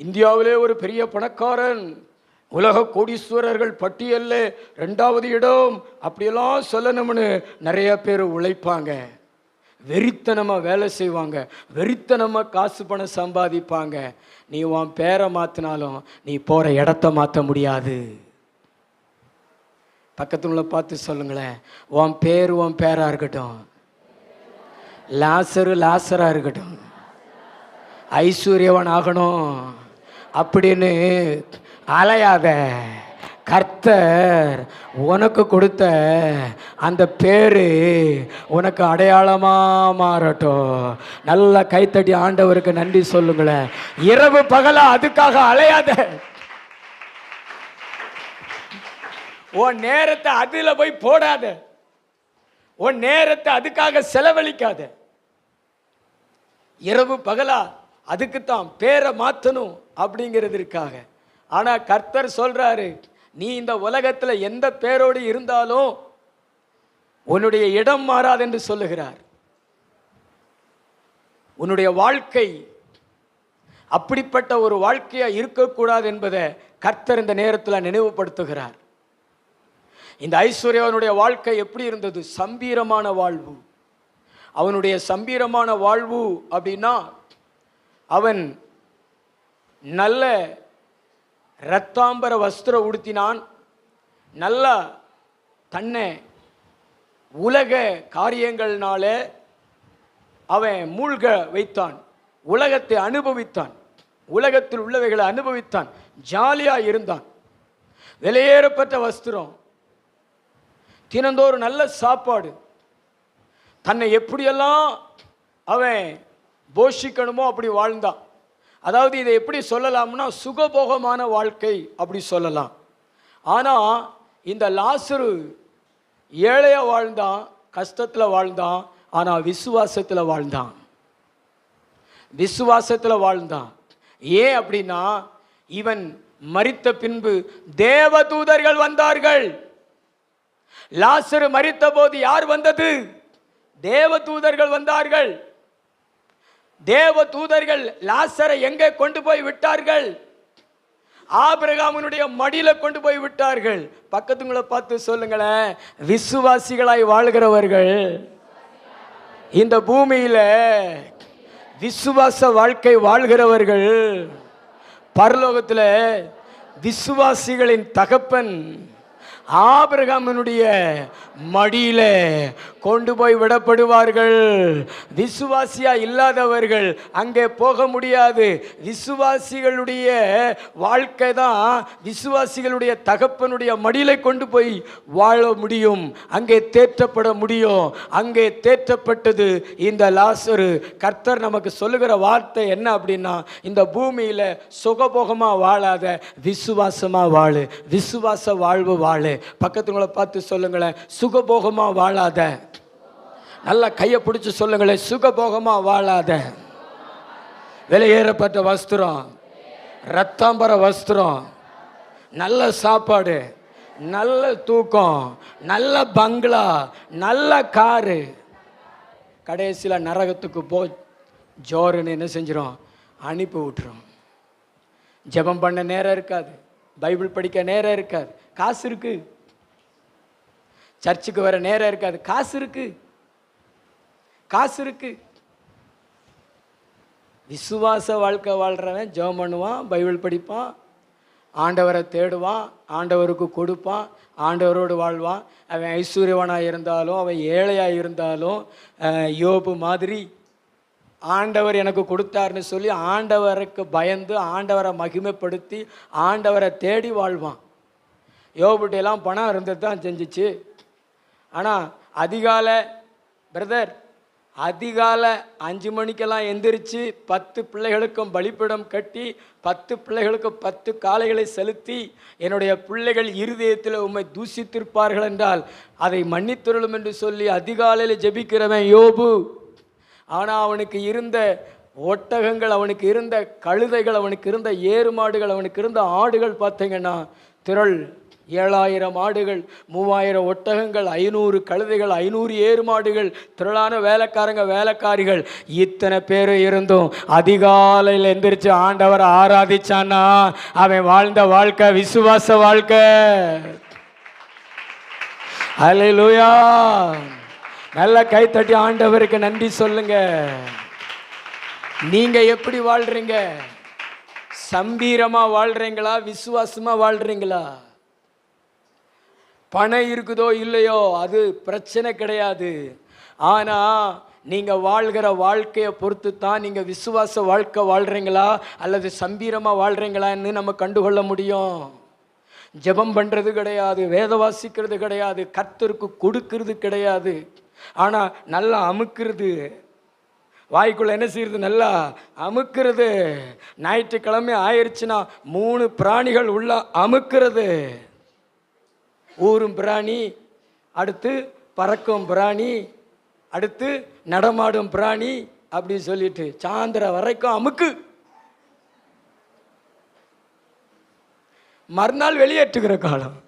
இந்தியாவிலே ஒரு பெரிய பணக்காரன், உலக கோடீஸ்வரர்கள் பட்டியலில் 2வது இடம், அப்படியெல்லாம் சொல்லணும்னு நிறைய பேர் உழைப்பாங்க. வெறித்தனமாக வேலை செய்வாங்க, வெறித்தனமாக காசு பணம் சம்பாதிப்பாங்க. நீ உன் பேரை மாற்றினாலும் நீ போகிற இடத்த மாற்ற முடியாது. பக்கத்துல பார்த்து சொல்லுங்களேன், உன் பேராக இருக்கட்டும், லாசராக இருக்கட்டும், ஐஸ்வர்யவான் ஆகணும் அப்படின்னு அலையாத. கர்த்தர் உனக்கு கொடுத்த அந்த பேரு உனக்கு அடையாளமா மாறட்டும். நல்லா கைத்தட்டி ஆண்டவருக்கு நன்றி சொல்லுங்களேன். இரவு பகலா அதுக்காக அலையாத. உன் நேரத்தை அதுல போய் போடாத, உன் நேரத்தை அதுக்காக செலவழிக்காத. இரவு பகலா அதுக்குத்தான் பேரை மாற்றணும் அப்படிங்கிறதுக்காக. ஆனா கர்த்தர் சொல்றாரு, நீ இந்த உலகத்தில் எந்த பேரோடு இருந்தாலும் உன்னுடைய இடம் மாறாது என்று சொல்லுகிறார். உன்னுடைய வாழ்க்கை அப்படிப்பட்ட ஒரு வாழ்க்கையா இருக்கக்கூடாது என்பதை கர்த்தர் இந்த நேரத்தில் நினைவுபடுத்துகிறார். இந்த ஐஸ்வர்யவனுடைய வாழ்க்கை எப்படி இருந்தது? சம்பீரமான வாழ்வு. அவனுடைய சம்பீரமான வாழ்வு அப்படின்னா, அவன் நல்ல இரத்தாம்பர வஸ்திரம் உடுத்தினான். நல்லா தன்னை உலக காரியங்கள்னால அவன் மூழ்க வைத்தான், உலகத்தை அனுபவித்தான், உலகத்தில் உள்ளவைகளை அனுபவித்தான், ஜாலியாக இருந்தான். வெளியேறப்பட்ட வஸ்திரம், தினந்தோறும் நல்ல சாப்பாடு, தன்னை எப்படியெல்லாம் அவன் போஷிக்கணுமோ அப்படி வாழ்ந்தான். அதாவது இதை எப்படி சொல்லலாம்னா சுகபோகமான வாழ்க்கை அப்படி சொல்லலாம். ஆனால் இந்த லாசரு ஏழையாக வாழ்ந்தான், கஷ்டத்தில் வாழ்ந்தான், ஆனால் விசுவாசத்தில் வாழ்ந்தான். விசுவாசத்தில் வாழ்ந்தான். ஏன் அப்படின்னா இவன் மரித்த பின்பு தேவதூதர்கள் வந்தார்கள். லாசரு மரித்த போது யார் வந்தது? தேவதூதர்கள் வந்தார்கள். தேவதூதர்கள் லாசரை எங்கே கொண்டு போய் விட்டார்கள்? ஆபிரகாமினுடைய மடியில கொண்டு போய் விட்டார்கள். பக்கத்துங்களை பார்த்து சொல்லுங்களேன், விசுவாசிகளாய் வாழ்கிறவர்கள் இந்த பூமியில விசுவாச வாழ்க்கை வாழ்கிறவர்கள் பரலோகத்தில் விசுவாசிகளின் தகப்பன் ஆபிரகாமினுடைய மடியில கொண்டு போய் விடப்படுவார்கள். விசுவாசியா இல்லாதவர்கள் அங்கே போக முடியாது. விசுவாசிகளுடைய வாழ்க்கை தான் விசுவாசிகளுடைய தகப்பனுடைய மடியில கொண்டு போய் வாழ முடியும், அங்கே தேற்றப்பட முடியும். அங்கே தேற்றப்பட்டது இந்த லாசரு. கர்த்தர் நமக்கு சொல்லுகிற வார்த்தை என்ன அப்படின்னா, இந்த பூமியில சுகபோகமா வாழாத, விசுவாசமா வாழு, விசுவாச வாழ்வு வாழு. பக்கத்துங்களை பார்த்து சொல்லுங்களேன், சுகபோகமா வாழாத. நல்லா கையை பிடிச்சி சொல்லுங்களேன், சுகபோகமா வாழாத. வெளியேறப்பட்ட வஸ்திரம், ரத்தாம்பர வஸ்திரம், நல்ல சாப்பாடு, நல்ல தூக்கம், நல்ல பங்களா, நல்ல காரு, கடைசியில் நரகத்துக்கு போ ஜோருன்னு என்ன செஞ்சிடும்? அனுப்பி விட்டுரும். ஜெபம் பண்ண நேரம் இருக்காது, பைபிள் படிக்க நேரம் இருக்காது. காசு இருக்கு, சர்ச்சுக்கு வர நேரம் இருக்காது. காசு இருக்கு, காசு இருக்கு. விசுவாச வாழ்க்கை வாழ்றவன் ஜெபம் பண்ணுவான், பைபிள் படிப்பான், ஆண்டவரை தேடுவான், ஆண்டவருக்கு கொடுப்பான், ஆண்டவரோடு வாழ்வான். அவன் ஐஸ்வர்யவனாக இருந்தாலும் அவன் ஏழையாக இருந்தாலும் யோபு மாதிரி ஆண்டவர் எனக்கு கொடுத்தாருன்னு சொல்லி ஆண்டவருக்கு பயந்து ஆண்டவரை மகிமைப்படுத்தி ஆண்டவரை தேடி வாழ்வான். யோபுட்டெல்லாம் பணம் இருந்தது தான் செஞ்சிச்சு. ஆனால் அதிகாலை பிரதர், அதிகாலை 5 மணிக்கெல்லாம் எந்திரிச்சு 10 பிள்ளைகளுக்கும் பலிப்பிடம் கட்டி 10 பிள்ளைகளுக்கு 10 காளைகளை செலுத்தி என்னுடைய பிள்ளைகள் இருதயத்தில் உம்மை தூசித்திருப்பார்கள் என்றால் அதை மன்னித்தருளும் என்று சொல்லி அதிகாலையில் ஜெபிக்கிறவன் யோபு. ஆனால் அவனுக்கு இருந்த ஒட்டகங்கள், அவனுக்கு இருந்த கழுதைகள், அவனுக்கு இருந்த ஏறு மாடுகள், அவனுக்கு இருந்த ஆடுகள் பார்த்தீங்கன்னா திரள் 7000 ஆடுகள், 3000 ஒட்டகங்கள், 500 கழுதைகள், 500 ஏறு மாடுகள், திரளான வேலைக்காரங்க வேலைக்காரிகள். இத்தனை பேர் இருந்தும் அதிகாலையில் எந்திரிச்சு ஆண்டவரை ஆராதிச்சான்னா அவன் வாழ்ந்த வாழ்க்கை விசுவாச வாழ்க்கை. அல்லேலூயா. நல்ல கைத்தட்டி ஆண்டவருக்கு நன்றி சொல்லுங்க. நீங்க எப்படி வாழ்றீங்க? சம்பீரமா வாழ்றீங்களா, விசுவாசமா வாழ்றீங்களா? பணம் இருக்குதோ இல்லையோ அது பிரச்சனை கிடையாது. ஆனால் நீங்கள் வாழ்கிற வாழ்க்கையை பொறுத்து தான் நீங்கள் விசுவாச வாழ்க்கை வாழ்கிறீங்களா அல்லது சம்பீரமாக வாழ்கிறீங்களான்னு நம்ம கண்டுகொள்ள முடியும். ஜெபம் பண்ணுறது கிடையாது, வேத வாசிக்கிறது கிடையாது, கர்த்தருக்கு கொடுக்கறது கிடையாது. ஆனால் நல்லா அமுக்கிறது, வாய்க்குள்ள என்ன செய்யறது? நல்லா அமுக்கிறது. ஞாயிற்றுக்கிழமை ஆயிடுச்சுன்னா 3 பிராணிகள் உள்ள அமுக்கிறது. ஊரும் பிராணி, அடுத்து பறக்கும் பிராணி, அடுத்து நடமாடும் பிராணி, அப்படி சொல்லிட்டு சாயந்தரம் வரைக்கும் அமுக்கு. மறுநாள் வெளியேற்றுகிற காலம்.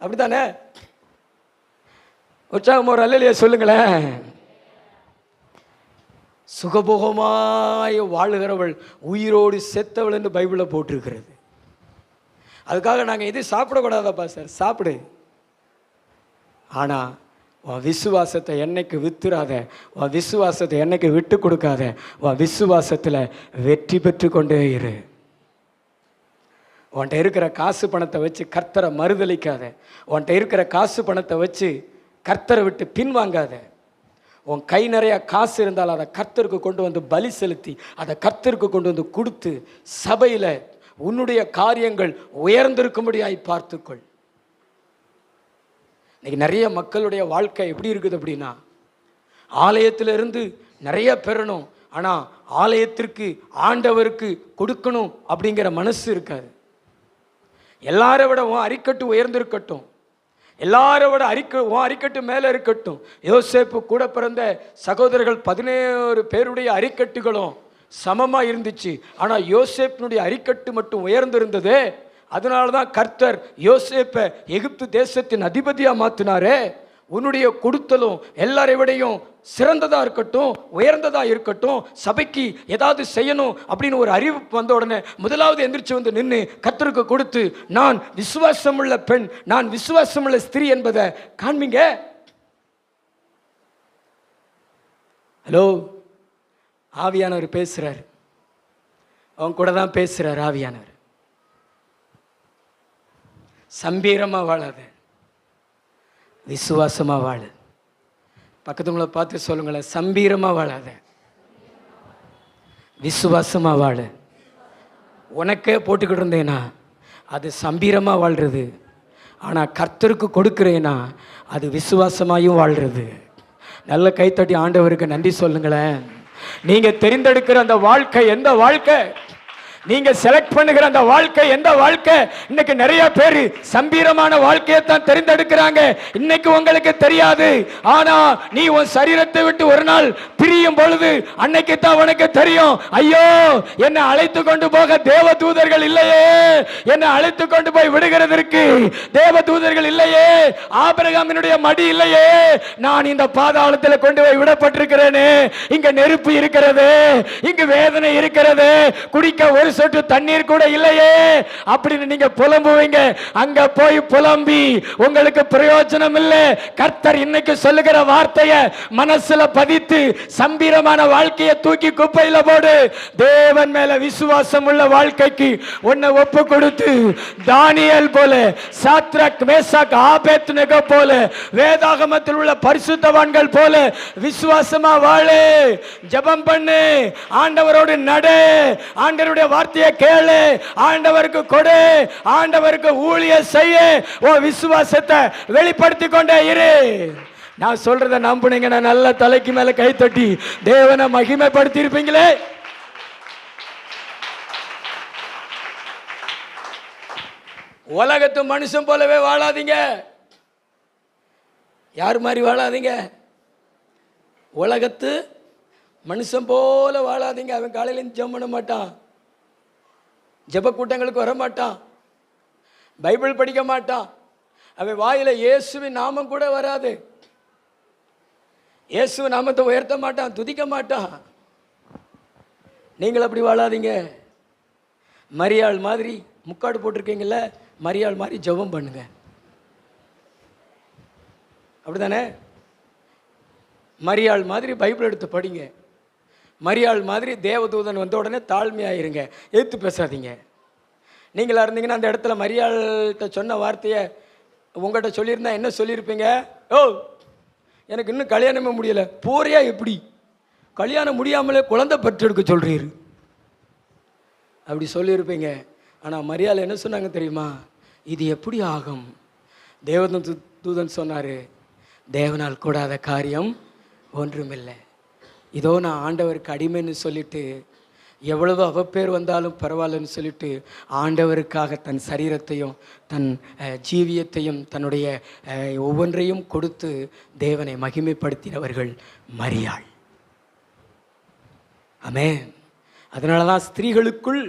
அப்படித்தானே? உற்சாகம் ஒரு அல்லையா சொல்லுங்களேன். சுகபோகமாய் வாழுகிறவள் உயிரோடு செத்தவள் என்று பைபிளில் போட்டிருக்கிறது. அதுக்காக நாங்கள் இது சாப்பிடக்கூடாதாப்பா சார், சாப்பிடு. ஆனால் உன் விசுவாசத்தை என்னைக்கு வித்துறாத, உன் விசுவாசத்தை என்னைக்கு விட்டு கொடுக்காத, உன் விசுவாசத்தில் வெற்றி பெற்று கொண்டே இரு. உன்கிட்ட இருக்கிற காசு பணத்தை வச்சு கர்த்தரை மறுதளிக்காத. உன்கிட்ட இருக்கிற காசு பணத்தை வச்சு கர்த்தரை விட்டு பின்வாங்காத. உன் கை நிறைய காசு இருந்தால் அதை கர்த்தருக்கு கொண்டு வந்து பலி செலுத்தி அதை கர்த்தருக்கு கொண்டு வந்து கொடுத்து சபையில் உன்னுடைய காரியங்கள் உயர்ந்திருக்கும்படியாய் பார்த்துக்கொள். இன்னைக்கு நிறைய மக்களுடைய வாழ்க்கை எப்படி இருக்குது அப்படின்னா, ஆலயத்திலிருந்து நிறைய பெறணும், ஆனால் ஆலயத்திற்கு ஆண்டவருக்கு கொடுக்கணும் அப்படிங்கிற மனசு இருக்காது. எல்லாரை விட உன் அரிக்கட்டு உயர்ந்திருக்கட்டும், எல்லாரை விட உன் அரிக்கட்டு மேலே இருக்கட்டும். யோசேப்பு கூட பிறந்த சகோதரர்கள் 11 பேருடைய அரிக்கட்டுகளும் சமமாக இருந்துச்சு. ஆனால் யோசேப்பினுடைய அரிக்கட்டு மட்டும் உயர்ந்திருந்தது. அதனால தான் கர்த்தர் யோசேப்பை எகிப்து தேசத்தின் அதிபதியாக மாற்றினாரே. உன்னுடைய கொடுத்தலும் எல்லாரை விடையும் சிறந்ததாக இருக்கட்டும், உயர்ந்ததாக இருக்கட்டும். சபைக்கு ஏதாவது செய்யணும் அப்படின்னு ஒரு அறிவிப்பு வந்த உடனே முதலாவது எந்திரிச்சு வந்து நின்று கர்த்தருக்கு கொடுத்து, நான் விசுவாசமுள்ள பெண், நான் விசுவாசமுள்ள ஸ்திரீ என்பதை காண்பீங்க. ஹலோ, ஆவியானவர் பேசுகிறார், அவன் கூட தான் பேசுகிறார் ஆவியானவர். சம்பீரமாக வாழாத, விசுவாசமாக வாழு. பக்கத்துங்களை பார்த்து சொல்லுங்களேன், சம்பீரமாக வாழாத, விசுவாசமாக வாழு. உனக்கே போட்டுக்கிட்டு இருந்தேனா அது சம்பீரமாக வாழ்கிறது. ஆனால் கர்த்தருக்கு கொடுக்குறேனா அது விசுவாசமாயும் வாழ்கிறது. நல்ல கைத்தட்டி ஆண்டவருக்கு நன்றி சொல்லுங்களேன். நீங்கள் தெரிந்தெடுக்கிற அந்த வாழ்க்கை எந்த வாழ்க்கை, நீங்க செலக்ட் பண்ணுகிற அந்த வாழ்க்கை எந்த வாழ்க்கை? இன்னைக்கு நிறைய பேர் சம்பீரமான வாழ்க்கையை தான் தெரிந்தெடுக்கிறாங்க. இன்னைக்கு உங்களுக்கு தெரியாது, ஆனா நீ உன் சரீரத்தை விட்டு ஒரு நாள் பிரியும் பொழுது அன்னைக்கு தான் உனக்கு தெரியும். ஐயோ, என்னை அழைத்து கொண்டு போக தேவ தூதர்கள் இல்லையே, என்னை அழைத்து கொண்டு போய் விடுகிறதற்கு தேவ தூதர்கள் இல்லையே, ஆபிரகாமினுடைய மடி இல்லையே, நான் இந்த பாதாளத்தில் கொண்டு போய் விடப்பட்டிருக்கிறேனே, இங்க நெருப்பு இருக்கிறது, இங்கு வேதனை இருக்கிறது, குடிக்க ஒரு சொட்டு தண்ணீர் கூட இல்லையே அப்படின்னு நீங்க புலம்புவீங்க. அங்க போய் புலம்பி உங்களுக்கு பிரயோஜனம் இல்லை. கர்த்தர் இன்னைக்கு சொல்லுகிற வார்த்தையை மனசுல பதித்து சம்பீரமான வாழ்க்கையை தூக்கி குப்பையில போடு. தேவன் மேல விசுவாசம் உள்ள வாழ்க்கைக்கு உன்னை ஒப்பு கொடுத்து, தானியேல் போல, சாத்ராக் மேசாக் ஆபேத்நேகோ போல, வேதாகமத்தில் உள்ள பரிசுத்தவான்கள் போல விசுவாசமா வாழு. ஜெபம் பண்ணு, ஆண்டவரோடு நடு, ஆண்டவருடைய வார்த்தையை கேளு, ஆண்டவருக்கு கொடு, ஆண்டவருக்கு ஊழியம் செய்ய, உன் விசுவாசத்தை வெளிப்படுத்தி கொண்டே இரு. நான் சொல்றத நம்புனீங்கன்னா நல்ல தலைக்கு மேல கை தட்டி தேவனை மகிமைப்படுத்தி இருப்பீங்களே. உலகத்து மனுஷன் போலவே வாழாதீங்க. யார் மாதிரி வாழாதீங்க? உலகத்து மனுஷன் போல வாழாதீங்க. அவன் காலையில ஜெபம் பண்ண மாட்டான், ஜெப கூட்டங்களுக்கு வர மாட்டான், பைபிள் படிக்க மாட்டான், அவன் வாயில இயேசுவின் நாமம் கூட வராது, இயேசுவின் நாமத்தை உயர்த்த மாட்டான், துதிக்க மாட்டான். நீங்கள் அப்படி வாழாதீங்க. மரியாள் மாதிரி முக்காடு போட்டிருக்கீங்கல்ல, மரியாள் மாதிரி ஜெபம் பண்ணுங்க. அப்படிதானே? மரியாள் மாதிரி பைபிள் எடுத்து படிங்க. மரியாள் மாதிரி தேவதூதன் வந்த உடனே தாழ்மையாயிருங்க, எதிர்த்து பேசாதீங்க. நீங்களா இருந்தீங்கன்னா அந்த இடத்துல மரியாள்கிட்ட சொன்ன வார்த்தையை உங்கள்கிட்ட சொல்லியிருந்தா என்ன சொல்லியிருப்பீங்க? ஓ, எனக்கு இன்னும் கல்யாணமே முடியலை, போறியா எப்படி? கல்யாணம் முடியாமலே குழந்தை பெற்றெடுக்க சொல்றீரு அப்படி சொல்லியிருப்பீங்க. ஆனால் மரியாள் என்ன சொன்னாங்க தெரியுமா? இது எப்படி ஆகும்? தேவதூதன் சொன்னார், தேவனால் கூடாத காரியம் ஒன்றுமில்லை. இதோ நான் ஆண்டவருக்கு அடிமைன்னு சொல்லிட்டு, எவ்வளவு அவப்பேர் வந்தாலும் பரவாயில்லன்னு சொல்லிட்டு ஆண்டவருக்காக தன் சரீரத்தையும் தன் ஜீவியத்தையும் தன்னுடைய ஒவ்வொன்றையும் கொடுத்து தேவனை மகிமைப்படுத்தினவர்கள் மரியாள். ஆமென். அதனால தான் ஸ்திரீகளுக்குள்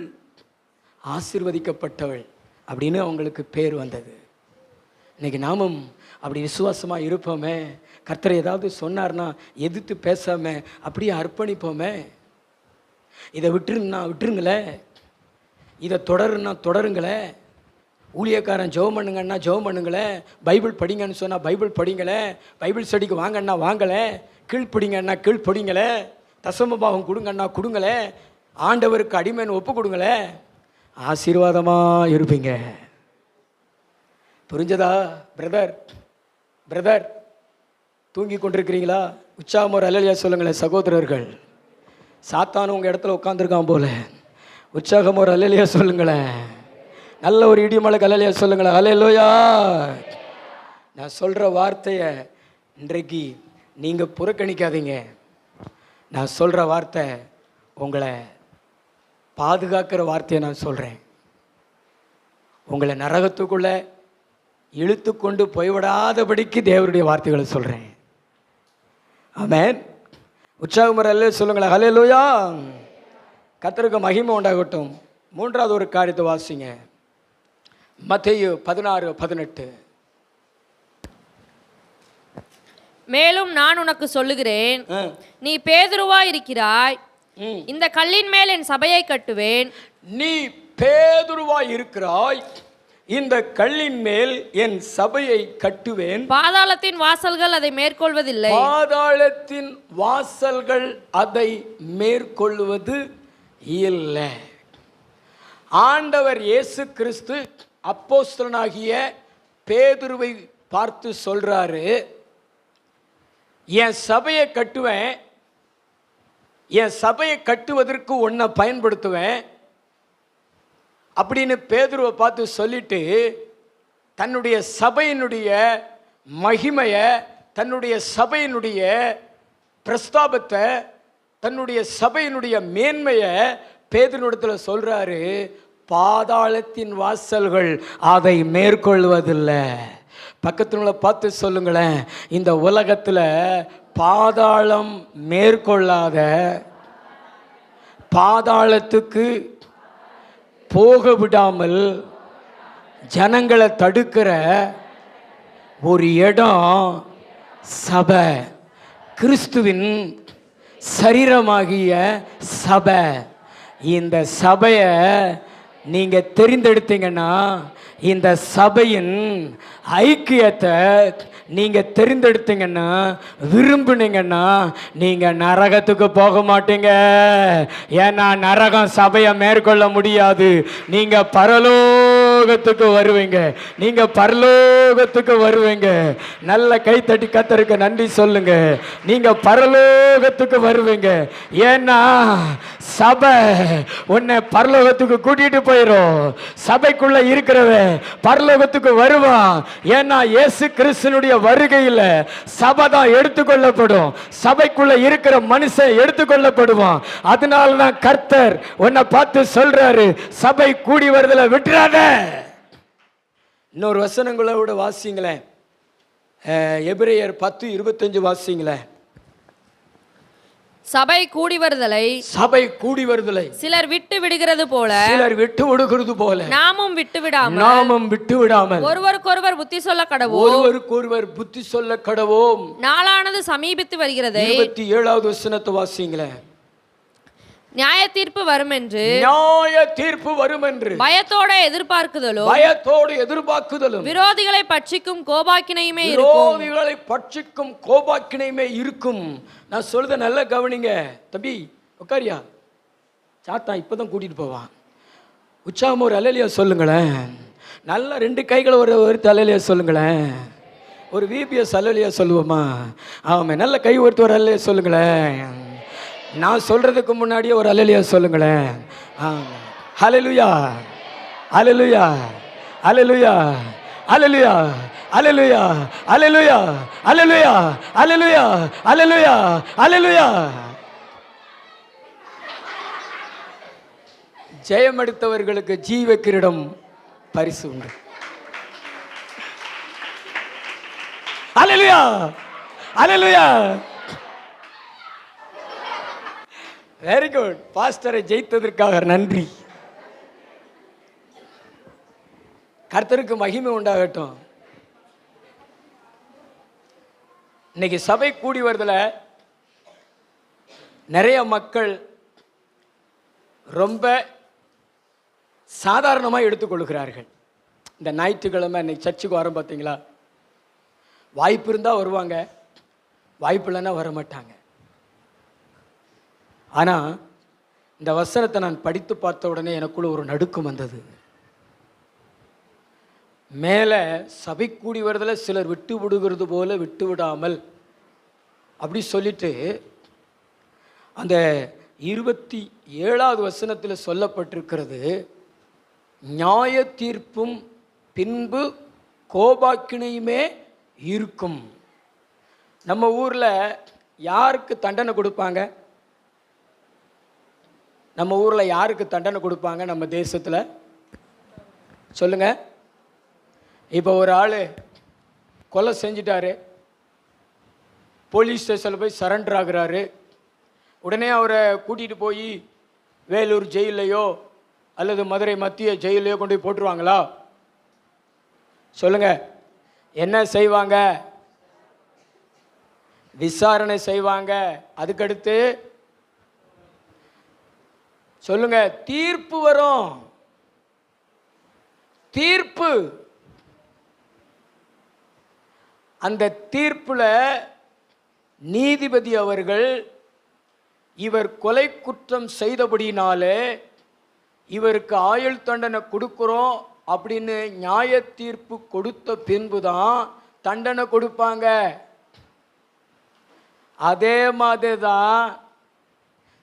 ஆசீர்வதிக்கப்பட்டவள் அப்படின்னு அவங்களுக்கு பேர் வந்தது. இன்னைக்கு நாமும் அப்படி விசுவாசமாக இருப்போமே. கர்த்தர் ஏதாவது சொன்னார்னா எதிர்த்து பேசாம அப்படியே அர்ப்பணிப்போமே. இதை விட்டுருங்களே, இதை தொடருங்களே. ஊழியக்காரன் ஜெபம் பண்ணுங்கன்னா ஜெபம் பண்ணுங்களே, பைபிள் படிங்கன்னு சொன்னால் பைபிள் படிங்களே, பைபிள் ஸ்டடிக்கு வாங்கன்னா வாங்கலை, கீழ்ப்படிங்கன்னா கீழ்ப்படிங்களே, தசமபாவம் கொடுங்கன்னா கொடுங்களே, ஆண்டவருக்கு அடிமைன்னு ஒப்பு கொடுங்களே, ஆசீர்வாதமாக இருப்பீங்க. புரிஞ்சதா? பிரதர் தூங்கி கொண்டிருக்கிறீங்களா? உற்சாகம் ஒரு அல்லேலூயா சொல்லுங்களேன் சகோதரர்கள். சாத்தானும் உங்கள் இடத்துல உட்காந்துருக்கான் போல. உற்சாகம் ஒரு அல்லேலூயா சொல்லுங்களேன். நல்ல ஒரு இடிமலைக்கு அல்லேலூயா சொல்லுங்களேன். அல்லேலூயா. நான் சொல்கிற வார்த்தையை இன்றைக்கு நீங்கள் புறக்கணிக்காதீங்க. நான் சொல்கிற வார்த்தை உங்களை பாதுகாக்கிற வார்த்தையை நான் சொல்கிறேன். உங்களை நரகத்துக்குள்ளே இழுத்து கொண்டு போய்விடாதபடிக்கு தேவனுடைய வார்த்தைகளை சொல்கிறேன். ஆமென். உற்சாகம் அல்லேலூயா சொல்லுங்களேன். அல்லேலூயா. கர்த்தருக்கு மகிமை உண்டாகட்டும். மூன்றாவது ஒரு காரியத்தை வாசிங்க. மத்தேயு 16:18. மேலும் நான் உனக்கு சொல்லுகிறேன், நீ பேதுருவா இருக்கிறாய், இந்த கல்லின் மேல் என் சபையை கட்டுவேன். நீ பேதுருவா இருக்கிறாய், இந்த கல்லின் மேல் என் சபையை கட்டுவேன். பாதாளத்தின் வாசல்கள் அதை மேற்கொள்வதில்லை. பாதாளத்தின் வாசல்கள் அதை மேற்கொள்வது இல்லை. ஆண்டவர் இயேசு கிறிஸ்து அப்போஸ்தலனாகிய பேதுருவை பார்த்து சொல்றாரு, என் சபையை கட்டுவேன், என் சபையை கட்டுவதற்கு உன்னை பயன்படுத்துவேன் அப்படின்னு பேதுருவை பார்த்து சொல்லிட்டு தன்னுடைய சபையினுடைய மகிமையை, தன்னுடைய சபையினுடைய பிரஸ்தாபத்தை, தன்னுடைய சபையினுடைய மேன்மையை பேதுருவிடத்தில் சொல்றாரு. பாதாளத்தின் வாசல்கள் அதை மேற்கொள்வதில்லை. பக்கத்துல பார்த்து சொல்லுங்களேன், இந்த உலகத்தில் பாதாளம் மேற்கொள்ளாத, பாதாளத்துக்கு போக விடாமல் ஜனங்களை தடுக்கிற ஒரு இடம் சபை. கிறிஸ்துவின் சரீரமாகிய சபை. இந்த சபையை நீங்கள் தெரிந்தெடுத்தீங்கன்னா, இந்த சபையின் ஐக்கியத்தை நீங்கள் தெரிந்தெடுத்தீங்கன்னா, விரும்புனீங்கன்னா, நீங்கள் நரகத்துக்கு போக மாட்டீங்க. ஏன்னா நரகம் சபையை மேற்கொள்ள முடியாது. நீங்கள் பரலோகத்துக்கு வருவீங்க. நீங்கள் பரலோகத்துக்கு வருவீங்க. நல்ல கைத்தட்டி கர்த்தருக்கு நன்றி சொல்லுங்க. நீங்கள் பரலோகத்துக்கு வருவீங்க. ஏன்னா சபை உன்னை பரலோகத்துக்கு கூட்டிட்டு போயிடும். சபைக்குள்ள இருக்கிறவன் பரலோகத்துக்கு வருவான். ஏன்னா இயேசு கிறிஸ்துனுடைய வருகையில் சபை தான் எடுத்துக்கொள்ளப்படும். சபைக்குள்ள இருக்கிற மனுஷன் எடுத்துக்கொள்ளப்படுவான். அதனால தான் கர்த்தர் உன்னை பார்த்து சொல்றாரு, சபை கூடி வருதல விட்டுறாத. இன்னொரு வசனங்களோட வாசிங்களேன். எபிரேயர் 10:25 வாசிங்களேன். சபை கூடி வருதலை, சபை கூடி வருதலை சிலர் விட்டு விடுகிறது போல, சிலர் விட்டு விடுகிறது போல நாமும் விட்டு விடாமல், நாமும் விட்டு விடாமல் ஒருவருக்கொருவர் புத்தி சொல்ல கடவோம், ஒருவருக்கொருவர் புத்தி சொல்ல கடவோம். நாளானது சமீபித்து வருகிறது. 27வது வசனத்தை வாசிங்களேன். நியாய தீர்ப்பு வரும் என்று, நியாய தீர்ப்பு வரும் என்று பயத்தோட எதிர்பார்க்குதலும், பயத்தோடு எதிர்பார்க்குதலும், விரோதிகளை பட்சிக்கும் கோபாக்கினையுமே இருக்கும். விரோதிகளை பட்சிக்கும் கோபாக்கினையுமே இருக்கும். நான் சொல்றத நல்லா கவனிங்க. தம்பி உட்காரியா, சாத்தா இப்பதான் கூட்டிட்டு போவான். உற்சாகம் ஒரு அல்லேலூயா சொல்லுங்களேன். நல்லா 2 கைகளை ஒரு அல்லேலூயா சொல்லுங்களேன். ஒரு விபிஎஸ் அல்லேலூயா சொல்லுவோமா? ஆமா, நல்ல கை ஒருத்தர் ஒரு அல்லேலூயா சொல்லுங்களேன். நான் சொல்றதுக்கு முன்னாடியே ஒரு அல்லேலூயா சொல்லுங்களேன். ஹல்லேலூயா, ஹல்லேலூயா, ஹல்லேலூயா, ஹல்லேலூயா, ஹல்லேலூயா, ஹல்லேலூயா, ஹல்லேலூயா, ஹல்லேலூயா, ஹல்லேலூயா, ஹல்லேலூயா. ஜெயமெடுத்தவர்களுக்கு ஜீவ கிரீடம் பரிசு உண்டு. ஹல்லேலூயா, ஹல்லேலூயா. Very good. பாஸ்டரை ஜெயித்ததற்காக நன்றி. கர்த்தருக்கு மகிமை உண்டாகட்டும். இன்னைக்கு சபை கூடி வருதுல நிறைய மக்கள் ரொம்ப சாதாரணமாக எடுத்துக்கொள்கிறார்கள். இந்த ஞாயிற்றுக்கிழமை இன்னைக்கு சர்ச்சுக்கு வரோம் பார்த்தீங்களா, வாய்ப்பு இருந்தால் வருவாங்க, வாய்ப்பு இல்லைன்னா வர மாட்டாங்க. ஆனால் இந்த வசனத்தை நான் படித்து பார்த்த உடனே எனக்குள்ள ஒரு நடுக்கம் வந்தது. மேலே சபை கூடி வருதல சிலர் விட்டு விடுகிறது போல விட்டு விடாமல் அப்படி சொல்லிட்டு அந்த 27வது வசனத்தில் சொல்லப்பட்டிருக்கிறது, நியாய தீர்ப்பும் பின்பு கோபாக்கினையுமே இருக்கும். நம்ம ஊரில் யாருக்கு தண்டனை கொடுப்பாங்க? நம்ம ஊரில் யாருக்கு தண்டனை கொடுப்பாங்க? நம்ம தேசத்தில் சொல்லுங்க. இப்போ ஒரு ஆள் கொலை செஞ்சிட்டாரு, போலீஸ் ஸ்டேஷனில் போய் சரண்டர் ஆகுறாரு. உடனே அவரை கூட்டிகிட்டு போய் வேலூர் ஜெயிலையோ அல்லது மதுரை மத்திய ஜெயிலையோ கொண்டு போய் போட்டுருவாங்களா? சொல்லுங்க. என்ன செய்வாங்க? விசாரணை செய்வாங்க. அதுக்கடுத்து சொல்லுங்க, தீர்ப்பு வரும். தீர்ப்பு. அந்த தீர்ப்புல நீதிபதி அவர்கள் இவர் கொலை குற்றம் செய்தபடினாலே இவருக்கு ஆயுள் தண்டனை கொடுக்கிறோம் அப்படின்னு நியாய தீர்ப்பு கொடுத்த பின்புதான் தண்டனை கொடுப்பாங்க. அதே மாதிரி தான்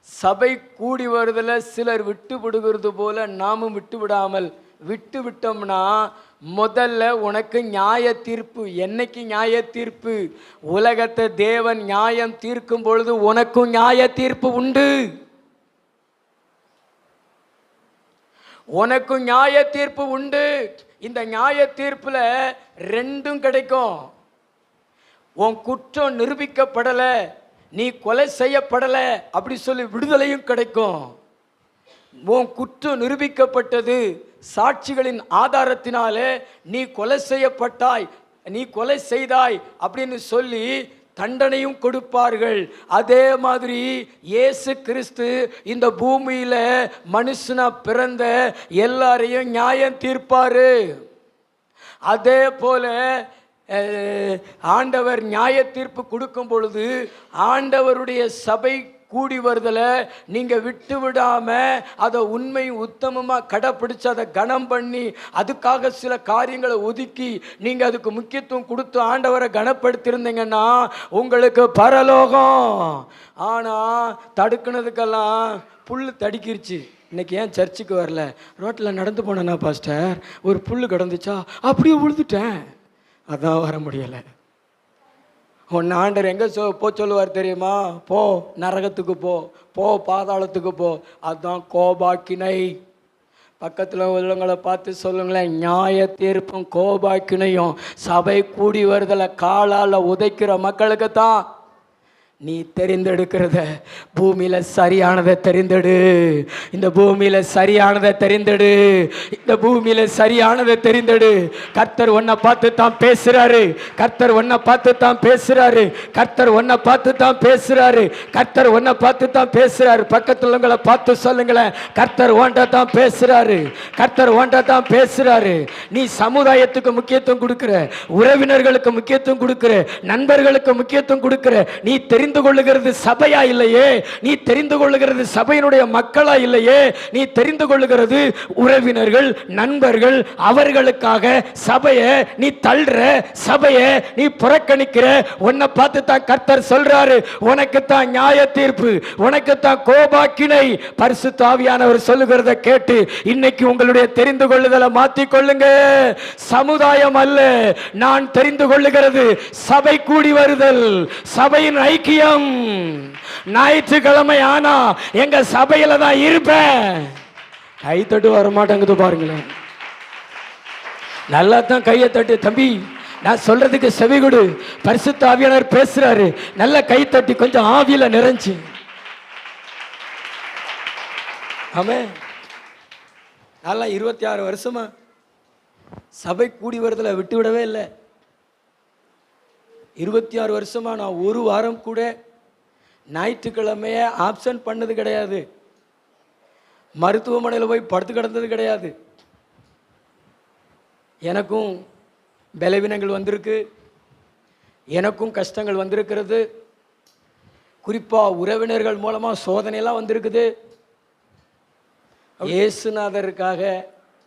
சபை கூடி வருதில் சிலர் விட்டு விடுகிறது போல நாமும் விட்டு விடாமல் விட்டு விட்டோம்னா முதல்ல உனக்கு நியாய தீர்ப்பு. என்னைக்கு நியாய தீர்ப்பு? உலகத்தை தேவன் நியாயம் தீர்க்கும் பொழுது உனக்கும் நியாய தீர்ப்பு உண்டு. உனக்கும் நியாய தீர்ப்பு உண்டு. இந்த நியாய தீர்ப்புல ரெண்டும் கிடைக்கும். உன் குற்றம் நிரூபிக்கப்படலை, நீ கொலை செய்யப்படலை அப்படி சொல்லி விடுதலையும் கிடைக்கும். உன் குற்றம் நிரூபிக்கப்பட்டது, சாட்சிகளின் ஆதாரத்தினாலே நீ கொலை செய்யப்பட்டாய், நீ கொலை செய்தாய் அப்படின்னு சொல்லி தண்டனையும் கொடுப்பார்கள். அதே மாதிரி இயேசு கிறிஸ்து இந்த பூமியில மனுஷனா பிறந்த எல்லாரையும் நியாயம் தீர்ப்பாரு. அதே போல ஆண்டவர் நியாய தீர்ப்பு கொடுக்கும் பொழுது ஆண்டவருடைய சபை கூடி வருதல நீங்க விட்டு விடாம அதை உண்மை உத்தமமா கடைப்பிடிச்சு அதை கனம் பண்ணி அதுக்காக சில காரியங்களை ஒதுக்கி நீங்க அதுக்கு முக்கியத்துவம் கொடுத்து ஆண்டவரை கனப்படுத்திருந்தீங்கன்னா உங்களுக்கு பரலோகம். ஆனா தடுக்குனதுக்கெல்லாம் புல் தடுக்கிருச்சு. இன்னைக்கு ஏன் சர்ச்சுக்கு வரல? ரோட்டில் நடந்து போனேன்னா பாஸ்டர், ஒரு புல் கிடந்துச்சா அப்படியே விழுந்துட்டேன், அதான் வர முடியலை. உன் ஆண்டர் எங்கே சொல்லுவார் தெரியுமா? போ நரகத்துக்கு போ, போ பாதாளத்துக்கு போ. அதுதான் கோபாக்கினை. பக்கத்தில் உள்ளவங்களை பார்த்து சொல்லுங்களேன், நியாய தீர்ப்பும் கோபாக்கினையும் சபை கூடி வருதலை காலால் உதைக்கிற மக்களுக்கு தான். நீ தெரிந்தெடுக்கிறத பூமியில் சரியானதை தெரிந்தெடு. இந்த பூமியில் சரியானதை தெரிந்தெடு. இந்த பூமியில் சரியானதை தெரிந்தெடு. கர்த்தர் உன்னை பார்த்து தான் பேசுறாரு. கர்த்தர் உன்னை பார்த்து தான் பேசுறாரு. கர்த்தர் உன்னை பார்த்து தான் பேசுறாரு. கர்த்தர் உன்னை பார்த்து தான் பேசுறாரு. பக்கத்தில் உங்களை பார்த்து சொல்லுங்களேன், கர்த்தர் உன்கிட்ட தான் பேசுறாரு. கர்த்தர் உன்கிட்ட தான் பேசுறாரு. நீ சமுதாயத்துக்கு முக்கியத்துவம் கொடுக்கிற, உறவினர்களுக்கு முக்கியத்துவம் கொடுக்கிற, நண்பர்களுக்கு முக்கியத்துவம் கொடுக்கிற. நீ தெரிந்து கொள்ளுகிறது சபையா இல்லையே, நீ தெரிந்து கொள்ளுகிறது சபையினுடைய மக்களா இல்லையே, நீ தெரிந்து கொள்ளுகிறது உறவினர்கள், நண்பர்கள். அவர்களுக்காக சபையை நீ தள்ளுற, சபையை நீ புறக்கணிக்கிற. உன்னை பார்த்து தான் கர்த்தர் சொல்றாரு, உனக்கு தான் நியாய தீர்ப்பு, உனக்கு தான் கோபாக்கினை. பரிசுத்த ஆவியானவர் சொல்லுகிறத கேட்டு இன்னைக்கு உங்களுடைய தெரிந்து கொள்ளுதலை மாற்றிக் கொள்ளுங்க. சமுதாயம் அல்ல, நான் தெரிந்து கொள்ளுகிறது சபை கூடி வருதல், சபையின் ஐக்கியம். ஞாயிற்றுக்கிழமை ஆனா எங்க சபையில தான் இருப்பேன். கை தட்டு வர மாட்டேங்குது பாருங்களேன். நல்லா தான் கையை தட்டு. தம்பி நான் சொல்றதுக்கு செவி கொடு. பரிசுத்த ஆவியானவர் பேசுறாரு. நல்ல கை தட்டி கொஞ்சம் ஆவியில நிறைஞ்சு. ஆமென். நல்லா 26 வருஷமா சபை கூடி வருதுல விட்டு விடவே இல்லை. 26 வருஷமா நான் ஒரு வாரம் கூட ஞாயிற்றுக்கிழமைய ஆப்சன்ட் பண்ணது கிடையாது. மருத்துவமனையில் போய் படுத்து கிடந்தது கிடையாது. எனக்கும் பலவீனங்கள் வந்திருக்கு, எனக்கும் கஷ்டங்கள் வந்திருக்கிறது. குறிப்பாக உறவினர்கள் மூலமாக சோதனையெல்லாம் வந்திருக்குது. இயேசுநாதருக்காக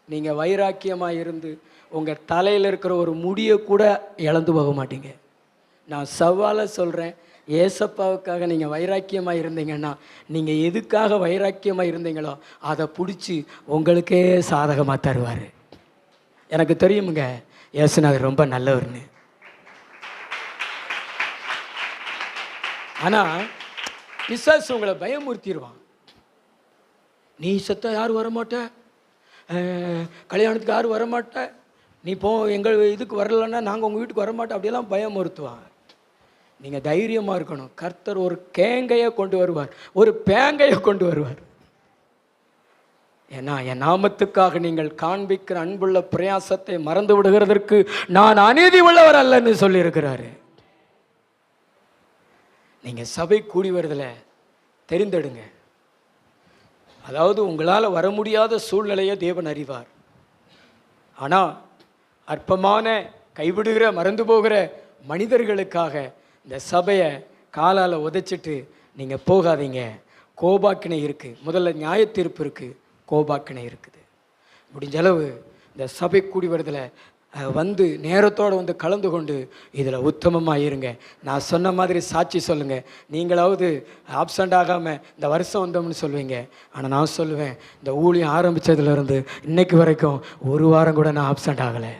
நீங்கள் வைராக்கியமாக இருந்து உங்கள் தலையில் இருக்கிற ஒரு முடியை கூட இழந்து போக மாட்டீங்க. நான் சவாலை சொல்கிறேன், ஏசப்பாவுக்காக நீங்கள் வைராக்கியமாக இருந்தீங்கன்னா, நீங்கள் எதுக்காக வைராக்கியமாக இருந்தீங்களோ அதை பிடிச்சி உங்களுக்கே சாதகமாக தருவார். எனக்கு தெரியுமுங்க இயேசுநாதர் ரொம்ப நல்லவர்னு. ஆனால் பிசாசு உங்களை பயமுறுத்திடுவான். நீ செத்த யாரும் வரமாட்ட, கல்யாணத்துக்கு யாரும் வரமாட்ட, நீ போ எங்கள் இதுக்கு வரலன்னா நாங்கள் உங்கள் வீட்டுக்கு வரமாட்டோம், அப்படியெல்லாம் பயமுறுத்துவான். நீங்கள் தைரியமாக இருக்கணும். கர்த்தர் ஒரு கேங்கையை கொண்டு வருவார், ஒரு பேங்கையை கொண்டு வருவார். ஏன்னா என் நாமத்துக்காக நீங்கள் காண்பிக்கிற அன்புள்ள பிரயாசத்தை மறந்து விடுகிறதற்கு நான் அநீதி உள்ளவர் அல்லன்னு சொல்லியிருக்கிறாரு. நீங்கள் சபை கூடி வருதில் தெரிந்தெடுங்க. அதாவது உங்களால் வர முடியாத சூழ்நிலையை தேவன் அறிவார். ஆனால் அற்பமான கைவிடுகிற மறந்து போகிற மனிதர்களுக்காக இந்த சபையை காலால் உதைச்சிட்டு நீங்கள் போகாதீங்க. கோபாக்கினை இருக்குது, முதல்ல நியாய தீர்ப்பு இருக்குது, கோபாக்கினை இருக்குது. முடிஞ்ச அளவு இந்த சபை கூடி வருதில் வந்து நேரத்தோடு வந்து கலந்து கொண்டு இதில் உத்தமமாக இருங்க. நான் சொன்ன மாதிரி சாட்சி சொல்லுங்கள். நீங்களாவது ஆப்சண்ட் ஆகாமல் இந்த வருஷம் வந்தோம்னு சொல்லுவீங்க. ஆனால் நான் சொல்லுவேன், இந்த ஊழியம் ஆரம்பித்ததுலேருந்து இன்னைக்கு வரைக்கும் ஒரு வாரம் கூட நான் ஆப்சண்ட் ஆகலை.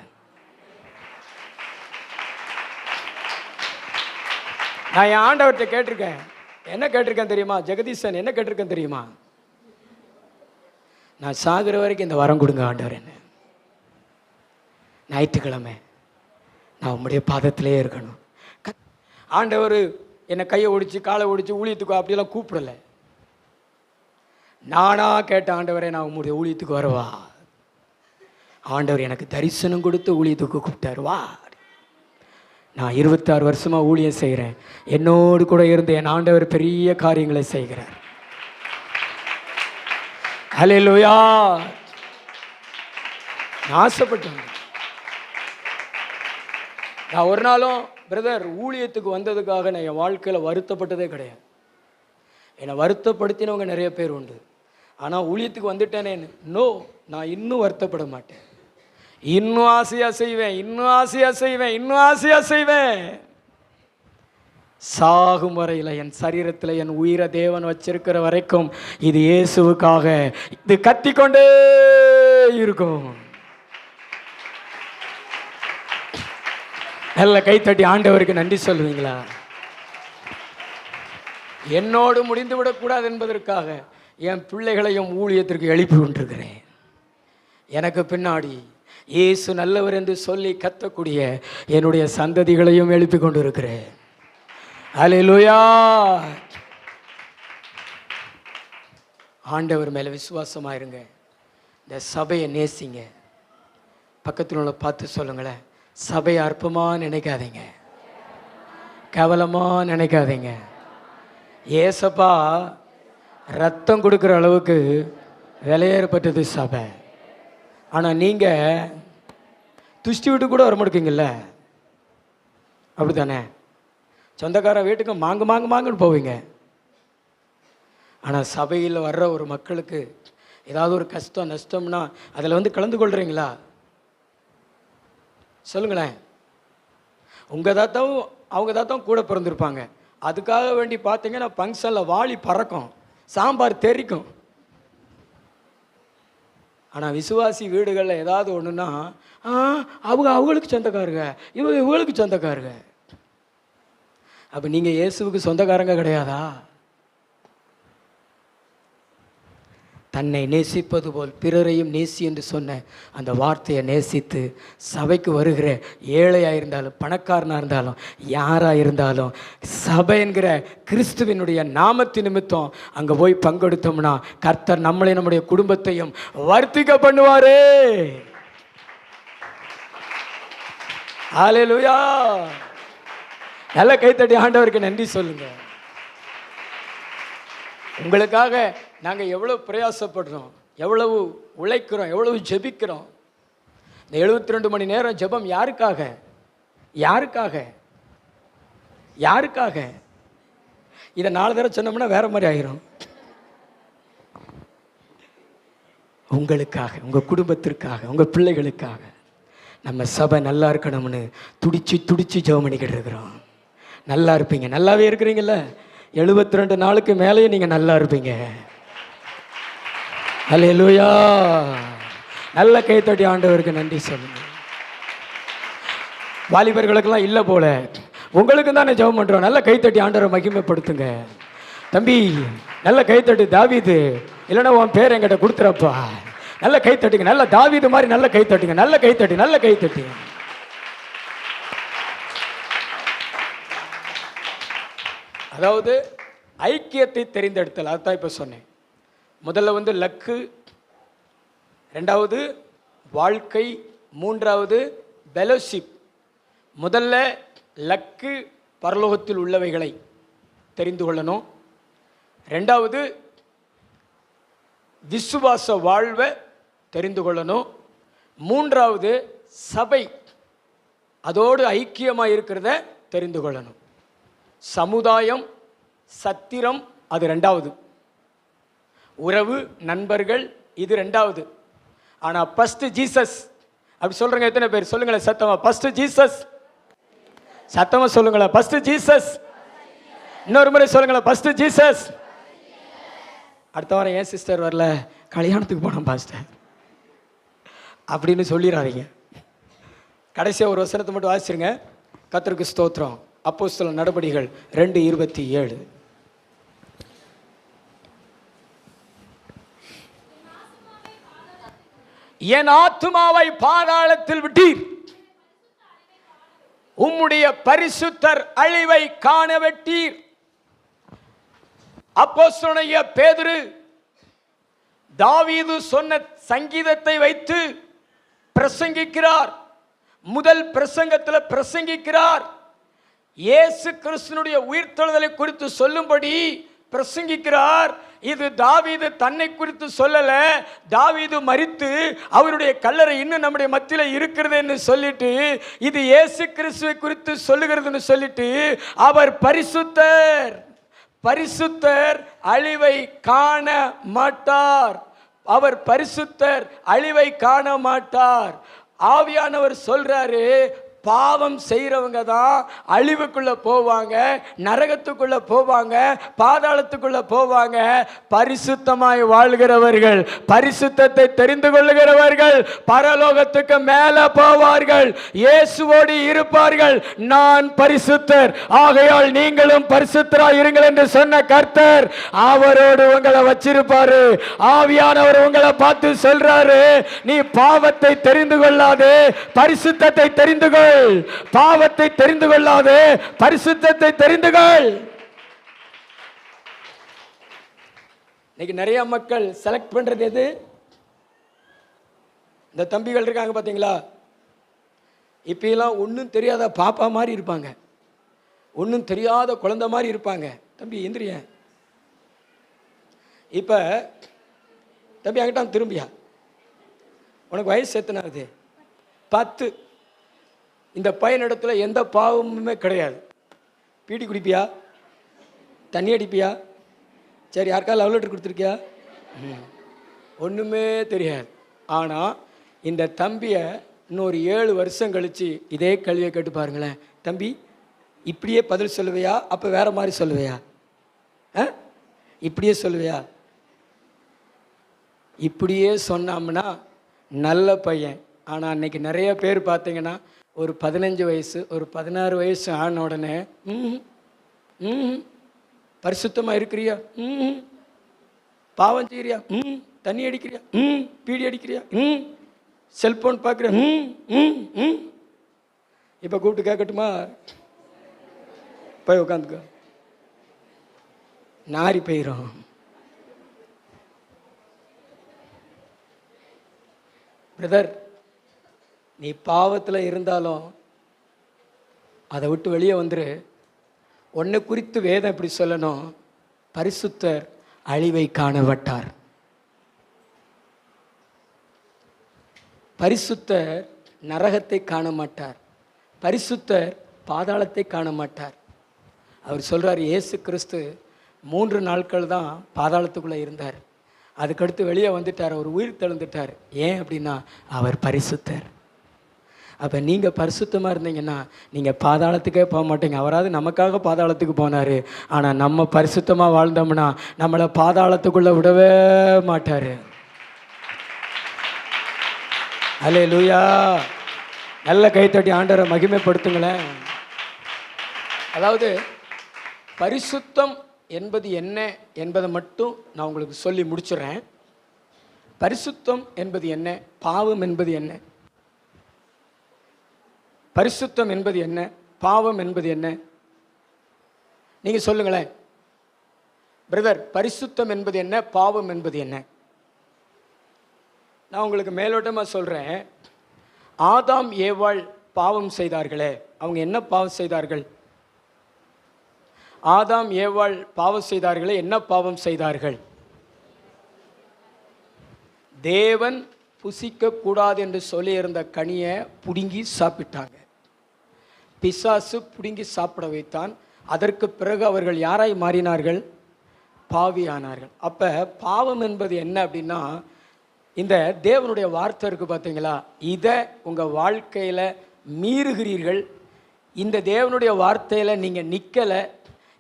நான் என் ஆண்டவர்கிட்ட கேட்டிருக்கேன். என்ன கேட்டிருக்கேன் தெரியுமா? ஜெகதீசன் என்ன கேட்டிருக்கேன் தெரியுமா? நான் சாகிற வரைக்கும் இந்த வரம் கொடுங்க ஆண்டவர். என்ன ஞாயிற்றுக்கிழமை நான் உம்முடைய பாதத்திலே இருக்கணும். ஆண்டவர் என்னை கையை ஒடிச்சு காலை ஒடிச்சு ஊழியத்துக்கு அப்படியெல்லாம் கூப்பிடலை. நானா கேட்ட ஆண்டவரே நான் உம்முடைய ஊழியத்துக்கு வரவா. ஆண்டவர் எனக்கு தரிசனம் கொடுத்து ஊழியத்துக்கு கூப்பிட்டாரு, வா. நான் 26 வருஷமாக ஊழியம் செய்கிறேன். என்னோடு கூட இருந்து என் ஆண்டவர் பெரிய காரியங்களை செய்கிறார். ஹல்லேலூயா. நான் ஆசைப்பட்டேன். நான் ஒரு நாளும் பிரதர் ஊழியத்துக்கு வந்ததுக்காக நான் என் வாழ்க்கையில் வருத்தப்பட்டதே கிடையாது. என்னை வருத்தப்படுத்தினவங்க நிறைய பேர் உண்டு. ஆனால் ஊழியத்துக்கு வந்துட்டேனே, நோ, நான் இன்னும் வருத்தப்பட மாட்டேன். இன்னும் ஆசையாக செய்வேன், இன்னும் ஆசையாக செய்வேன், இன்னும் ஆசையாக செய்வேன். சாகும் வரையில் என் சரீரத்தில் என் உயிரை தேவன் வச்சிருக்கிற வரைக்கும் இது இயேசுவுக்காக இது கத்திக்கொண்டே இருக்கும். நல்ல கைத்தட்டி ஆண்டவருக்கு நன்றி சொல்லுவீங்களா? என்னோடு முடிந்து விடக்கூடாது என்பதற்காக என் பிள்ளைகளையும் ஊழியத்திற்கு எழுப்பி கொண்டிருக்கிறேன். எனக்கு பின்னாடி இயேசு நல்லவர் என்று சொல்லி கத்தக்கூடிய என்னுடைய சந்ததிகளையும் எழுப்பி கொண்டிருக்கிறேன். அல்லேலூயா. ஆண்டவர் மேலே விசுவாசமாக இருங்க. இந்த சபையை நேசிங்க. பக்கத்தில் உள்ள பார்த்து சொல்லுங்களேன், சபையை அற்பமாக நினைக்காதீங்க, கேவலமாக நினைக்காதீங்க. ஏசப்பா ரத்தம் கொடுக்குற அளவுக்கு விலையேறப்பட்டது சபை. ஆனால் நீங்கள் துஷ்டி விட்டு கூட வர மாட்டீங்கல்ல, அப்படி தானே? சொந்தக்கார வீட்டுக்கு மாங்குன்னு போவீங்க. ஆனால் சபையில் வர்ற ஒரு மக்களுக்கு ஏதாவது ஒரு கஷ்டம் நஷ்டம்னா அதில் வந்து கலந்து கொள்கிறீங்களா? சொல்லுங்களேன். உங்கள் தாத்தாவும் அவங்க தாத்தாவும் கூட பிறந்திருப்பாங்க. அதுக்காக வேண்டி பார்த்தீங்கன்னா ஃபங்க்ஷனில் வாளி பறக்கும், சாம்பார் தெரிக்கும். ஆனால் விசுவாசி வீடுகளில் ஏதாவது ஒன்றுன்னா அவங்களுக்கு சொந்தக்காருங்க, இவங்களுக்கு சொந்தக்காருங்க. அப்போ நீங்கள் இயேசுவுக்கு சொந்தக்காரங்க கிடையாதா? தன்னை நேசிப்பது போல் பிறரையும் நேசி என்று சொன்ன அந்த வார்த்தையை நேசித்து சபைக்கு வருகிற ஏழையாக இருந்தாலும் பணக்காரனாக இருந்தாலும் யாராக இருந்தாலும் சபை என்கிற கிறிஸ்துவினுடைய நாமத்தின் நிமித்தம் அங்கே போய் பங்கெடுத்தோம்னா கர்த்தர் நம்மளை நம்முடைய குடும்பத்தையும் வர்த்திக்க பண்ணுவாரே. ஹல்லேலூயா. நல்ல கைத்தட்டி ஆண்டவருக்கு நன்றி சொல்லுங்க. உங்களுக்காக நாங்கள் எவ்வளோ பிரயாசப்படுறோம், எவ்வளவு உழைக்கிறோம், எவ்வளவு ஜெபிக்கிறோம். இந்த 72 மணி நேரம் ஜெபம் யாருக்காக? யாருக்காக? யாருக்காக? இதை 4 தடவை சொன்னோம்னா வேற மாதிரி ஆயிரும். உங்களுக்காக, உங்கள் குடும்பத்திற்காக, உங்கள் பிள்ளைகளுக்காக நம்ம சபை நல்லா இருக்கணும்னு துடிச்சு ஜெபம் பண்ணிக்கிட்டு இருக்கிறோம். நல்லா இருப்பீங்க. நல்லாவே இருக்கிறீங்கல்ல, 72 நாளுக்கு மேலேயும் நீங்கள் நல்லா இருப்பீங்க. அல்லேலூயா. நல்ல கைத்தட்டி ஆண்டவருக்கு நன்றி சொல்லுங்க. வாலிபர்களுக்கெல்லாம் இல்லை போல, உங்களுக்கு தானே ஜெபம் பண்ணுறோம். நல்ல கைத்தட்டி ஆண்டவரை மகிமைப்படுத்துங்க. தம்பி நல்ல கைத்தட்டு, தாவீது இல்லைன்னா உன் பேர் என்கிட்ட கொடுத்துறப்பா. நல்ல கைத்தட்டுங்க, நல்ல தாவீது மாதிரி நல்ல கைத்தட்டுங்க, நல்ல கைத்தட்டி, நல்ல கைத்தட்டி. அதாவது ஐக்கியத்தை தெரிந்தெடுத்தல், அதுதான் இப்போ சொன்னேன். முதல்ல லக்கு, ரெண்டாவது வாழ்க்கை, மூன்றாவது பெலோஷிப். முதல்ல லக்கு, பரலோகத்தில் உள்ளவைகளை தெரிந்து கொள்ளணும். ரெண்டாவது விசுவாச வாழ்வை தெரிந்து கொள்ளணும். மூன்றாவது சபை, அதோடு ஐக்கியமாக இருக்கிறத தெரிந்து கொள்ளணும். சமுதாயம், சத்திரம் அது ரெண்டாவது, உறவு நண்பர்கள் இது ரெண்டாவது. ஆனால் ஃபர்ஸ்ட் ஜீசஸ் அப்படி சொல்கிறேங்க. எத்தனை பேர் சொல்லுங்களேன் சத்தமா? First Jesus. சத்தமா சொல்லுங்களேன், ஃபர்ஸ்ட் ஜீசஸ். இன்னொரு முறை சொல்லுங்களேன், ஃபர்ஸ்ட் ஜீசஸ். அடுத்த வாரம் ஏன் சிஸ்டர் வரல, கல்யாணத்துக்கு போனோம் பாஸ்டர் அப்படின்னு சொல்லிடாதீங்க. கடைசியாக ஒரு வசனத்தை மட்டும் வாசிருங்க. கர்த்தருக்கு ஸ்தோத்திரம். அப்போஸ்தலர் நடபடிகள் 2:27. என் ஆத்துமாவை பாதாளத்தில் விட்டீர், உம்முடைய பரிசுத்தர் அழிவை காண வெட்டீர். அப்போஸ்தலனாகிய பேதுரு தாவீது சொன்ன சங்கீதத்தை வைத்து பிரசங்கிக்கிறார். முதல் பிரசங்கத்தில் பிரசங்கிக்கிறார். இயேசு கிறிஸ்துவினுடைய உயிர்த்தெழுதலை குறித்து சொல்லும்படி பிரசங்கிக்கிறார். இது தாவீது தன்னை குறித்து சொல்லல, தாவீது மரித்து அவருடைய கல்லறை இன்னும் நம்முடைய மத்தியில் இருக்கிறது என்று சொல்லிட்டு, இது இயேசு கிறிஸ்துவை குறித்து சொல்லுகிறதுன்னு சொல்லிட்டு, அவர் பரிசுத்தர், பரிசுத்தர் அழிவை காண மாட்டார். அவர் பரிசுத்தர் அழிவை காண மாட்டார். ஆவியானவர் சொல்றாரு, பாவம் செய்கிறவங்க தான் அழிவுக்குள்ள போவாங்க, நரகத்துக்குள்ள போவாங்க, பாதாளத்துக்குள்ள போவாங்க. பரிசுத்தமாய் வாழ்கிறவர்கள், பரிசுத்தத்தை தெரிந்து கொள்ளுகிறவர்கள் பரலோகத்துக்கு மேலே போவார்கள், இயேசுவோடு இருப்பார்கள். நான் பரிசுத்தர், ஆகையால் நீங்களும் பரிசுத்தராய் இருங்கள் என்று சொன்ன கர்த்தர் அவரோடு உங்களை வச்சிருப்பாரு. ஆவியானவர் உங்களை பார்த்து சொல்றாரு, நீ பாவத்தை தெரிந்து கொள்ளாதே, பரிசுத்தத்தை தெரிந்து கொள். பாவத்தை தெரிந்து கொள்ளாதே, பரிசுத்தத்தை தெரிந்து கொள். இன்னைக்கு நிறைய மக்கள் செலக்ட் பண்றது எது? இந்த தம்பிகள் இருக்காங்க பாத்தீங்களா, இப்பெல்லாம் ஒன்றும் தெரியாத பாப்பா மாதிரி இருப்பாங்க, ஒன்றும் தெரியாத குழந்தை மாதிரி இருப்பாங்க. தம்பி எந்திரியா, இப்ப தம்பி அங்கிட்ட திரும்பியா, உனக்கு வயசு எத்தனாவது? 10. இந்த பையனிடத்துல எந்த பாவமுமே கிடையாது. பீடி குடிப்பியா, தண்ணி அடிப்பியா, சரி யாருக்காவது லவ் லெட்டர் கொடுத்துருக்கியா? ஒன்றுமே தெரியாது. ஆனால் இந்த தம்பியை இன்னொரு 7 வருஷம் கழித்து இதே கேள்வியை கேட்டு பாருங்களேன். தம்பி இப்படியே பதில் சொல்லுவையா, அப்போ வேற மாதிரி சொல்லுவையா? இப்படியே சொல்லுவையா? இப்படியே சொன்னோம்னா நல்ல பையன். ஆனால் அன்னைக்கு நிறைய பேர் பார்த்தீங்கன்னா ஒரு 15 வயசு ஒரு 16 வயசு ஆன உடனே பரிசுத்தமாக இருக்கிறியா, பாவம் செய்கிறியா, தண்ணி அடிக்கிறியா, பீடி அடிக்கிறியா, செல்போன் பார்க்குறியா, இப்போ கூப்பிட்டு கேட்கட்டுமா? போய் உட்காந்துக்க, நாரி போயிடும். பிரதர், நீ பாவத்தில் இருந்தாலும் அதை விட்டு வெளியே வந்துரு. உன்னை குறித்து வேதம் எப்படி சொல்லணும்? பரிசுத்தர் அழிவை காணப்பட்டார். பரிசுத்தர் நரகத்தை காண மாட்டார், பரிசுத்தர் பாதாளத்தை காண மாட்டார். அவர் சொல்றார், இயேசு கிறிஸ்து 3 நாட்கள் தான் பாதாளத்துக்குள்ளே இருந்தார், அதுக்கடுத்து வெளியே வந்துட்டார், அவர் உயிர் தெழுந்துட்டார். ஏன் அப்படின்னா அவர் பரிசுத்தர். அப்போ நீங்கள் பரிசுத்தமாக இருந்தீங்கன்னா நீங்கள் பாதாளத்துக்கே போக மாட்டீங்க. அவராது நமக்காக பாதாளத்துக்கு போனார். ஆனால் நம்ம பரிசுத்தமாக வாழ்ந்தோம்னா நம்மளை பாதாளத்துக்குள்ளே விடவே மாட்டார். அல்லேலூயா. நல்ல கைத்தட்டி ஆண்டவரை மகிமைப்படுத்துங்களேன். அதாவது பரிசுத்தம் என்பது என்ன என்பதை மட்டும் நான் உங்களுக்கு சொல்லி முடிச்சுறேன். பரிசுத்தம் என்பது என்ன, பாவம் என்பது என்ன? பரிசுத்தம் என்பது என்ன, பாவம் என்பது என்ன? நீங்கள் சொல்லுங்களேன் பிரதர். பரிசுத்தம் என்பது என்ன, பாவம் என்பது என்ன? நான் உங்களுக்கு மேலோட்டமாக சொல்கிறேன். ஆதாம் ஏவாள் பாவம் செய்தார்களே, அவங்க என்ன பாவம் செய்தார்கள்? ஆதாம் ஏவாள் பாவம் செய்தார்களே, என்ன பாவம் செய்தார்கள்? தேவன் புசிக்கக்கூடாது என்று சொல்லியிருந்த கனியை பிடுங்கி சாப்பிட்டாங்க. பிசாசு பிடுங்கி சாப்பிட வைத்தான். அதற்கு பிறகு அவர்கள் யாராய் மாறினார்கள்? பாவியானார்கள். அப்போ பாவம் என்பது என்ன அப்படின்னா, இந்த தேவனுடைய வார்த்தை இருக்குது பார்த்தீங்களா, இதை உங்கள் வாழ்க்கையில் மீறுகிறீர்கள். இந்த தேவனுடைய வார்த்தையில் நீங்கள் நிற்கலை,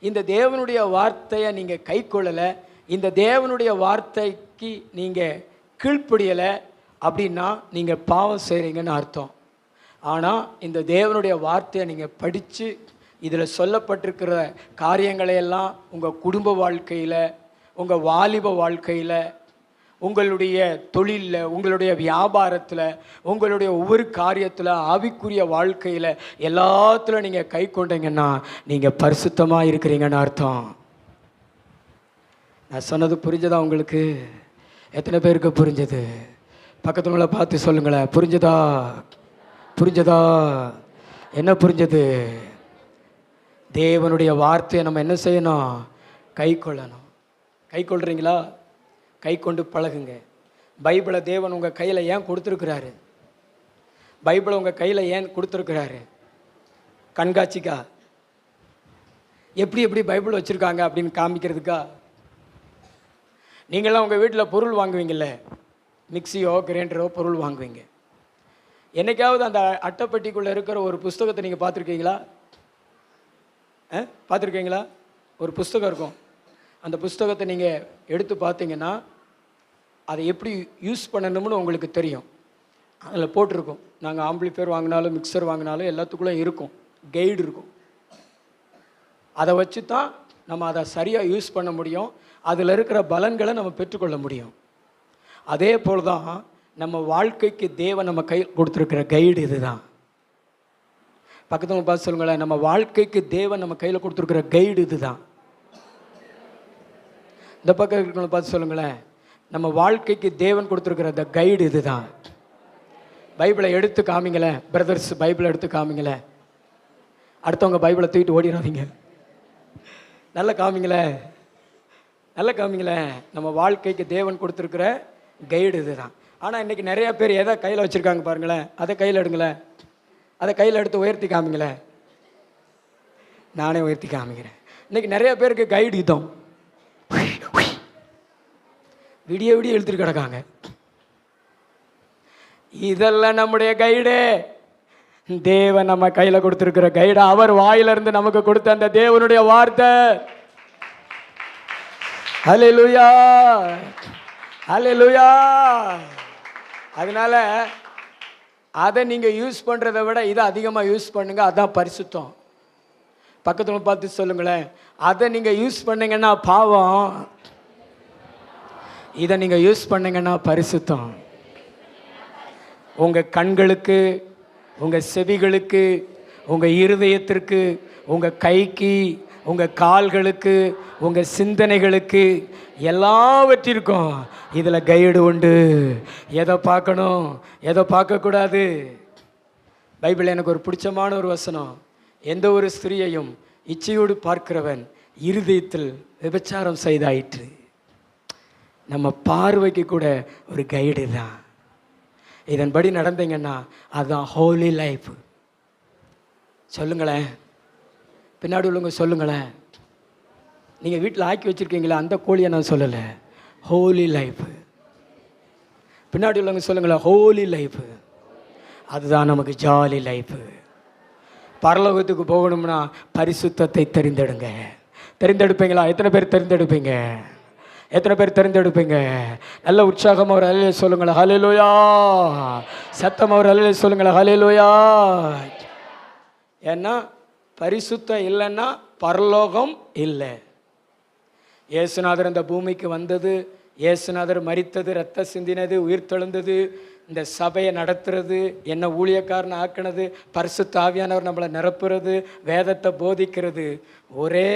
இந்த தேவனுடைய வார்த்தையை நீங்கள் கை கொள்ளலை, இந்த தேவனுடைய வார்த்தைக்கு நீங்கள் கீழ்ப்படியலை அப்படின்னா நீங்கள் பாவம் செய்கிறீங்கன்னு அர்த்தம். ஆனால் இந்த தேவனுடைய வார்த்தையை நீங்கள் படித்து இதில் சொல்லப்பட்டிருக்கிற காரியங்களையெல்லாம் உங்கள் குடும்ப வாழ்க்கையில், உங்கள் வாலிப வாழ்க்கையில், உங்களுடைய தொழிலில், உங்களுடைய வியாபாரத்தில், உங்களுடைய ஒவ்வொரு காரியத்தில், ஆவிக்குரிய வாழ்க்கையில் எல்லாத்துல நீங்கள் கை கொண்டீங்கன்னா நீங்கள் பரிசுத்தமாக இருக்கிறீங்கன்னு அர்த்தம். நான் சொன்னது புரிஞ்சதா உங்களுக்கு? எத்தனை பேருக்கு புரிஞ்சது? பக்கத்துல பார்த்து சொல்லுங்களேன், புரிஞ்சதா? புரிஞ்சதா? என்ன புரிஞ்சது? தேவனுடைய வார்த்தையை நம்ம என்ன செய்யணும்? கை கொள்ளணும். கை கொள்றீங்களா? கை கொண்டு பழகுங்க. பைபிளை தேவன் உங்கள் கையில் ஏன் கொடுத்துருக்குறாரு? பைபிளை உங்கள் கையில் ஏன் கொடுத்துருக்குறாரு? கண்காட்சிக்கா? எப்படி எப்படி பைபிள் வச்சுருக்காங்க அப்படின்னு காமிக்கிறதுக்கா? நீங்களாம் உங்கள் வீட்டில் பொருள் வாங்குவீங்கள்ல, மிக்சியோ கிரைண்டரோ பொருள் வாங்குவீங்க. என்னைக்காவது அந்த அட்டைப்பெட்டிக்குள்ளே இருக்கிற ஒரு புஸ்தகத்தை நீங்கள் பார்த்துருக்கீங்களா? பார்த்துருக்கீங்களா? ஒரு புஸ்தகம் இருக்கும். அந்த புஸ்தகத்தை நீங்கள் எடுத்து பார்த்தீங்கன்னா அதை எப்படி யூஸ் பண்ணணும்னு உங்களுக்கு தெரியும். அதில் போட்டிருக்கும். நாங்கள் ஆம்பிளிஃபையர் வாங்கினாலும் மிக்சர் வாங்கினாலும் எல்லாத்துக்குள்ளே இருக்கும், கைடு இருக்கும். அதை வச்சு தான் நம்ம அதை சரியாக யூஸ் பண்ண முடியும். அதில் இருக்கிற பலன்களை நம்ம பெற்றுக்கொள்ள முடியும். அதே போல் தான் நம்ம வாழ்க்கைக்கு தேவன் நம்ம கை கொடுத்துருக்கிற கைடு இது தான். பக்கத்தில் பார்த்து சொல்லுங்களேன், நம்ம வாழ்க்கைக்கு தேவன் நம்ம கையில் கொடுத்துருக்கிற கைடு இது தான். இந்த பக்கம் இருக்கிறவங்களை பார்த்து சொல்லுங்களேன், நம்ம வாழ்க்கைக்கு தேவன் கொடுத்துருக்கிற இந்த கைடு இது தான். பைபிளை எடுத்து காமிங்களேன் பிரதர்ஸ், பைபிளை எடுத்து காமிங்களேன். அடுத்தவங்க பைபிளை தூக்கிட்டு ஓடிடாதீங்க. நல்லா காமிங்களேன், நல்லா காமிங்களேன். நம்ம வாழ்க்கைக்கு தேவன் கொடுத்துருக்கிற கைடு இது தான். ஆனால் இன்றைக்கி நிறைய பேர் எதை கையில் வச்சுருக்காங்க பாருங்களேன். அதை கையில் எடுங்களேன், அதை கையில் எடுத்து உயர்த்தி காமிங்களேன். நானே உயர்த்தி காமிக்கிறேன். இன்றைக்கி நிறைய பேருக்கு கைடு இதம் விடிய விடிய எழுத்துட்டு கிடக்காங்க. இதெல்லாம் நம்முடைய கைடு. தேவன் நம்ம கையில் கொடுத்துருக்கிற கைடு, அவர் வாயிலிருந்து நமக்கு கொடுத்த அந்த தேவனுடைய வார்த்தை. ஹல்லேலூயா, ஹல்லேலூயா. அதனால அதை நீங்கள் யூஸ் பண்ணுறதை விட இதை அதிகமாக யூஸ் பண்ணுங்க. அதான் பரிசுத்தம். பக்கத்தில் பார்த்து சொல்லுங்களேன், அதை நீங்கள் யூஸ் பண்ணீங்கன்னா பாவம், இதை நீங்கள் யூஸ் பண்ணீங்கன்னா பரிசுத்தம். உங்கள் கண்களுக்கு, உங்கள் செவிகளுக்கு, உங்கள் இருதயத்திற்கு, உங்கள் கைக்கு, உங்கள் கால்களுக்கு, உங்கள் சிந்தனைகளுக்கு எல்லாவற்றிற்கும் இதில் கைடு உண்டு. எதை பார்க்கணும், எதை பார்க்கக்கூடாது. பைபிள் எனக்கு ஒரு பிடிச்சமான ஒரு வசனம், எந்த ஒரு ஸ்திரியையும் இச்சையோடு பார்க்கிறவன் இருதயத்தில் விபச்சாரம் செய்தாயிற்று. நம்ம பார்வைக்கு கூட ஒரு கைடு தான். இதன்படி நடந்தீங்கன்னா அதுதான் ஹோலி லைஃப். சொல்லுங்களேன், பின்னாடி உள்ளவங்க சொல்லுங்களேன். நீங்கள் வீட்டில் ஆக்கி வச்சுருக்கீங்களா அந்த கோழியை நான் சொல்லலை, ஹோலி லைஃப். பின்னாடி உள்ளவங்க சொல்லுங்களேன், ஹோலி லைஃப். அதுதான் நமக்கு ஜாலி லைஃபு. பரலோகத்துக்கு போகணும்னா பரிசுத்தத்தை தெரிந்தெடுங்க. தெரிந்தெடுப்பீங்களா? எத்தனை பேர் தெரிந்தெடுப்பீங்க? எத்தனை பேர் தெரிந்தெடுப்பீங்க? நல்ல உற்சாகமாக ஒரு அலையில சொல்லுங்களேன், ஹல்லேலூயா. சத்தமாக ஒரு அலையில சொல்லுங்களேன், ஹல்லேலூயா. ஏன்னா பரிசுத்தம் இல்லைன்னா பரலோகம் இல்லை. இயேசுநாதர் இந்த பூமிக்கு வந்தது, இயேசுநாதர் மரித்தது, ரத்த சிந்தினது, உயிர் தெழுந்தது, இந்த சபையை நடத்துறது, என்ன ஊழியக்காரனை ஆக்கினது, பரிசுத்த ஆவியானவர் நம்மளை நிரப்புறது, வேதத்தை போதிக்கிறது. ஒரே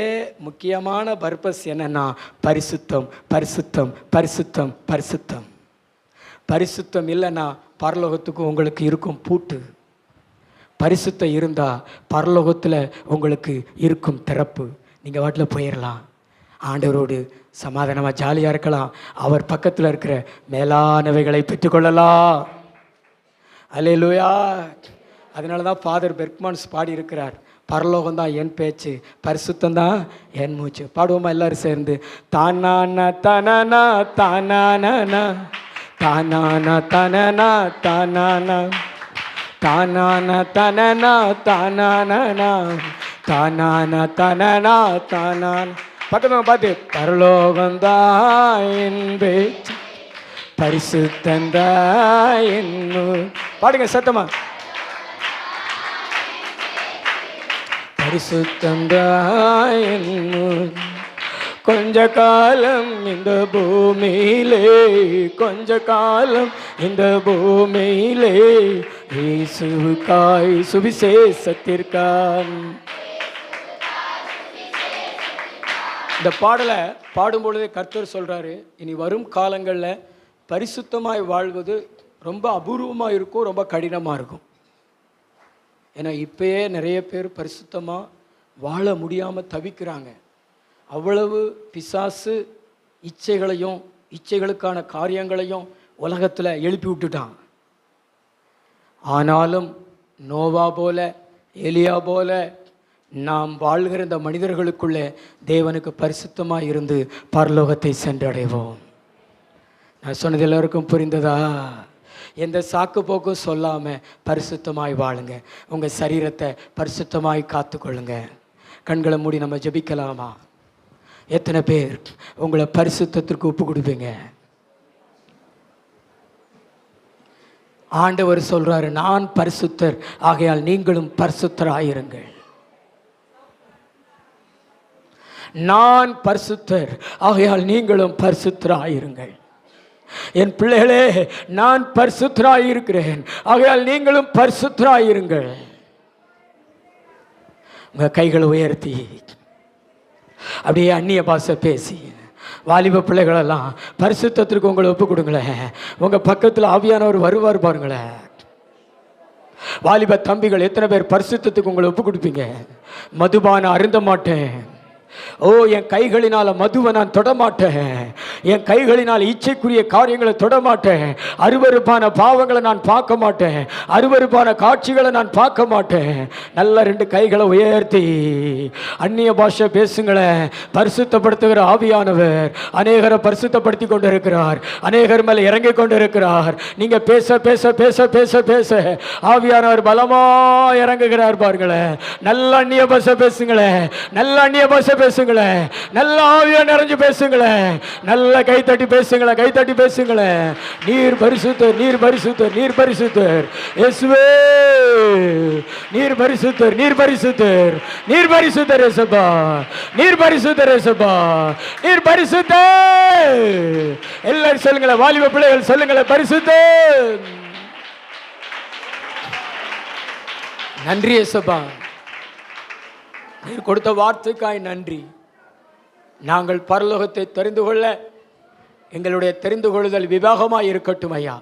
முக்கியமான பர்பஸ் என்னன்னா பரிசுத்தம், பரிசுத்தம், பரிசுத்தம், பரிசுத்தம். பரிசுத்தம் இல்லைன்னா பரலோகத்துக்கு உங்களுக்கு இருக்கும் பூட்டு. பரிசுத்தம் இருந்தால் பரலோகத்தில் உங்களுக்கு இருக்கும் திறப்பு. நீங்கள் வாட்டில் போயிடலாம், ஆண்டவரோடு சமாதானமாக ஜாலியாக இருக்கலாம், அவர் பக்கத்தில் இருக்கிற மேலானவைகளை பெற்றுக்கொள்ளலாம். அல்லேலூயா. அதனால தான் ஃபாதர் பெர்க்மான்ஸ் பாடி இருக்கிறார், பரலோகம் தான் என் பேச்சு, பரிசுத்தம் தான் என் மூச்சு. பாடுவோமா எல்லாரும் சேர்ந்து? தானானா தானானா தானானா தானானா தானானா தானானா தானானா தானானா தானானா தானானா தானானா தானானா. பக்கத்தில் பார்த்து பரலோகந்தான் என் பேச்சு, பரிசுத்தந்தான் என் பாடுங்க சத்தமா. பரிசுத்தந்தான் என் கொஞ்ச காலம் இந்த பூமியிலே, கொஞ்ச காலம் இந்த பூமியிலே இயேசுவுக்காய் சுவிசேஷத்திற்காய். இந்த பாடலை பாடும்பொழுதே கர்த்தர் சொல்கிறாரு, இனி வரும் காலங்களில் பரிசுத்தமாய் வாழ்வது ரொம்ப அபூர்வமாக இருக்கும், ரொம்ப கடினமாக இருக்கும். ஏன்னா இப்போயே நிறைய பேர் பரிசுத்தமாக வாழ முடியாமல் தவிக்கிறாங்க. அவ்வளவு பிசாசு இச்சைகளையும் இச்சைகளுக்கான காரியங்களையும் உலகத்தில் எழுப்பி விட்டுட்டான். ஆனாலும் நோவா போல, எலியா போல நாம் வாழ்கிற இந்த மனிதர்களுக்குள்ளே தேவனுக்கு பரிசுத்தமாக இருந்து பரலோகத்தை சென்றடைவோம். நான் சொன்னது எல்லாருக்கும் புரிந்ததா? எந்த சாக்கு போக்கும் சொல்லாமல் பரிசுத்தமாய் வாழுங்க. உங்கள் சரீரத்தை பரிசுத்தமாய் காத்துக்கொள்ளுங்க. கண்களை மூடி நம்ம ஜெபிக்கலாமா? எத்தனை பேர் உங்களை பரிசுத்தத்திற்கு ஒப்பு கொடுப்பீங்க? ஆண்டவர் சொல்றாரு, நான் பரிசுத்தர், ஆகையால் நீங்களும் பரிசுத்தராயிருங்கள். நான் பரிசுத்தர், ஆகையால் நீங்களும் பரிசுத்தராயிருங்கள். என் பிள்ளைகளே, நான் பரிசுத்தராயிருக்கிறேன், ஆகையால் நீங்களும் பரிசுத்தராயிருங்கள். உங்க கைகளை உயர்த்தி அப்படியே அந்நிய பாஷை பேசி, வாலிப பிள்ளைகளெல்லாம் பரிசுத்தத்திற்கு உங்களை ஒப்பு கொடுங்களேன். உங்க பக்கத்தில் ஆவியானவர் வருவார் பாருங்களேன். வாலிப தம்பிகள் எத்தனை பேர் பரிசுத்தத்துக்கு உங்களை ஒப்பு கொடுப்பீங்க? மதுபான அருந்த மாட்டேன், ஓ என் கைகளினால் மதுவை நான் தொடமாட்டேன், என் கைகளினால் இச்சைக்குரிய காரியங்களை தொடமாட்டேன், அருவருப்பான பாவங்களை நான் பார்க்க மாட்டேன், அருவருப்பான காட்சிகளை நான் பார்க்க மாட்டேன். நல்ல ரெண்டு கைகளை உயர்த்தி அந்நிய பாஷை பேசுங்களேன். பரிசுத்தப்படுத்துகிற ஆவியானவர் அநேகரை பரிசுத்தப்படுத்தி கொண்டு இருக்கிறார், அநேகர் மேலே இறங்கி கொண்டு இருக்கிறார். நீங்க பேச பேச பேச பேச பேச ஆவியானவர் பலமா இறங்குகிறார் பாருங்களேன். நல்ல அந்நிய பாஷை பேசுங்களேன், நல்ல அந்நிய பாஷை பேசுங்களேன், நல்ல ஆவியா நிறைஞ்சு பேசுங்களேன், நல்ல கைத்தட்டி பேசுங்களேன், கைத்தட்டி பேசுங்களேன். நீர் பரிசுத்தர், நீர் பரிசுத்தர், நீர் பரிசுத்தர் இயேசுவே, நீர் பரிசுத்தர், நீர் பரிசுத்தர், நீர் பரிசுத்தர் இயேசுப்பா, நீர் பரிசுத்தர் இயேசுப்பா, நீர் பரிசுத்தர். எல்லாரும் சொல்லுங்களேன், வாலிப பிள்ளைகள் சொல்லுங்களேன், பரிசுத்தர். நன்றி இயேசுப்பா, நீர் கொடுத்த வார்த்தைக்காய் நன்றி. நாங்கள் பரலோகத்தை தெரிந்து கொள்ள எங்களுடைய தெரிந்து கொள்ளுதல் விவாகமாக இருக்கட்டும் ஐயா.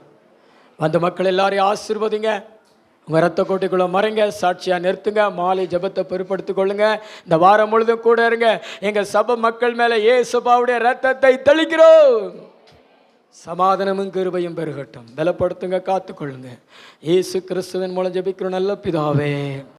வந்த மக்கள் எல்லாரையும் ஆசீர்வதிங்க, உங்கள் ரத்த கோட்டைக்குள்ள மறைங்க, சாட்சியாக நிறுத்துங்க, மாலை ஜெபத்தை பொறுப்படுத்திக் கொள்ளுங்க. இந்த வாரம் முழுதும் கூட இருங்க. எங்கள் சபை மக்கள் மேலே இயேசுபாவுடைய ரத்தத்தை தெளிக்கிறோம். சமாதானமும் கிருபையும் பெருகட்டும். பலப்படுத்துங்க, காத்துக்கொள்ளுங்க. இயேசு கிறிஸ்துவின் மூலம் ஜெபிக்கிறோம் நல்ல பிதாவே.